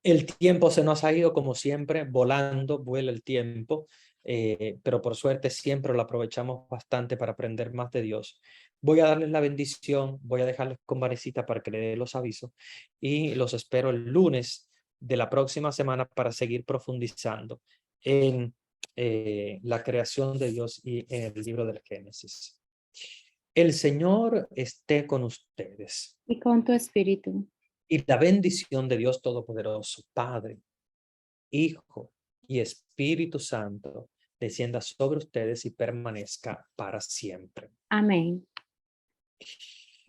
el tiempo se nos ha ido como siempre, volando, vuela el tiempo, pero por suerte siempre lo aprovechamos bastante para aprender más de Dios. Voy a darles la bendición, voy a dejarles con Vanesita para que le dé los avisos y los espero el lunes de la próxima semana para seguir profundizando en la creación de Dios y en el libro del Génesis. El Señor esté con ustedes. Y con tu espíritu. Y la bendición de Dios Todopoderoso, Padre, Hijo y Espíritu Santo, descienda sobre ustedes y permanezca para siempre. Amén.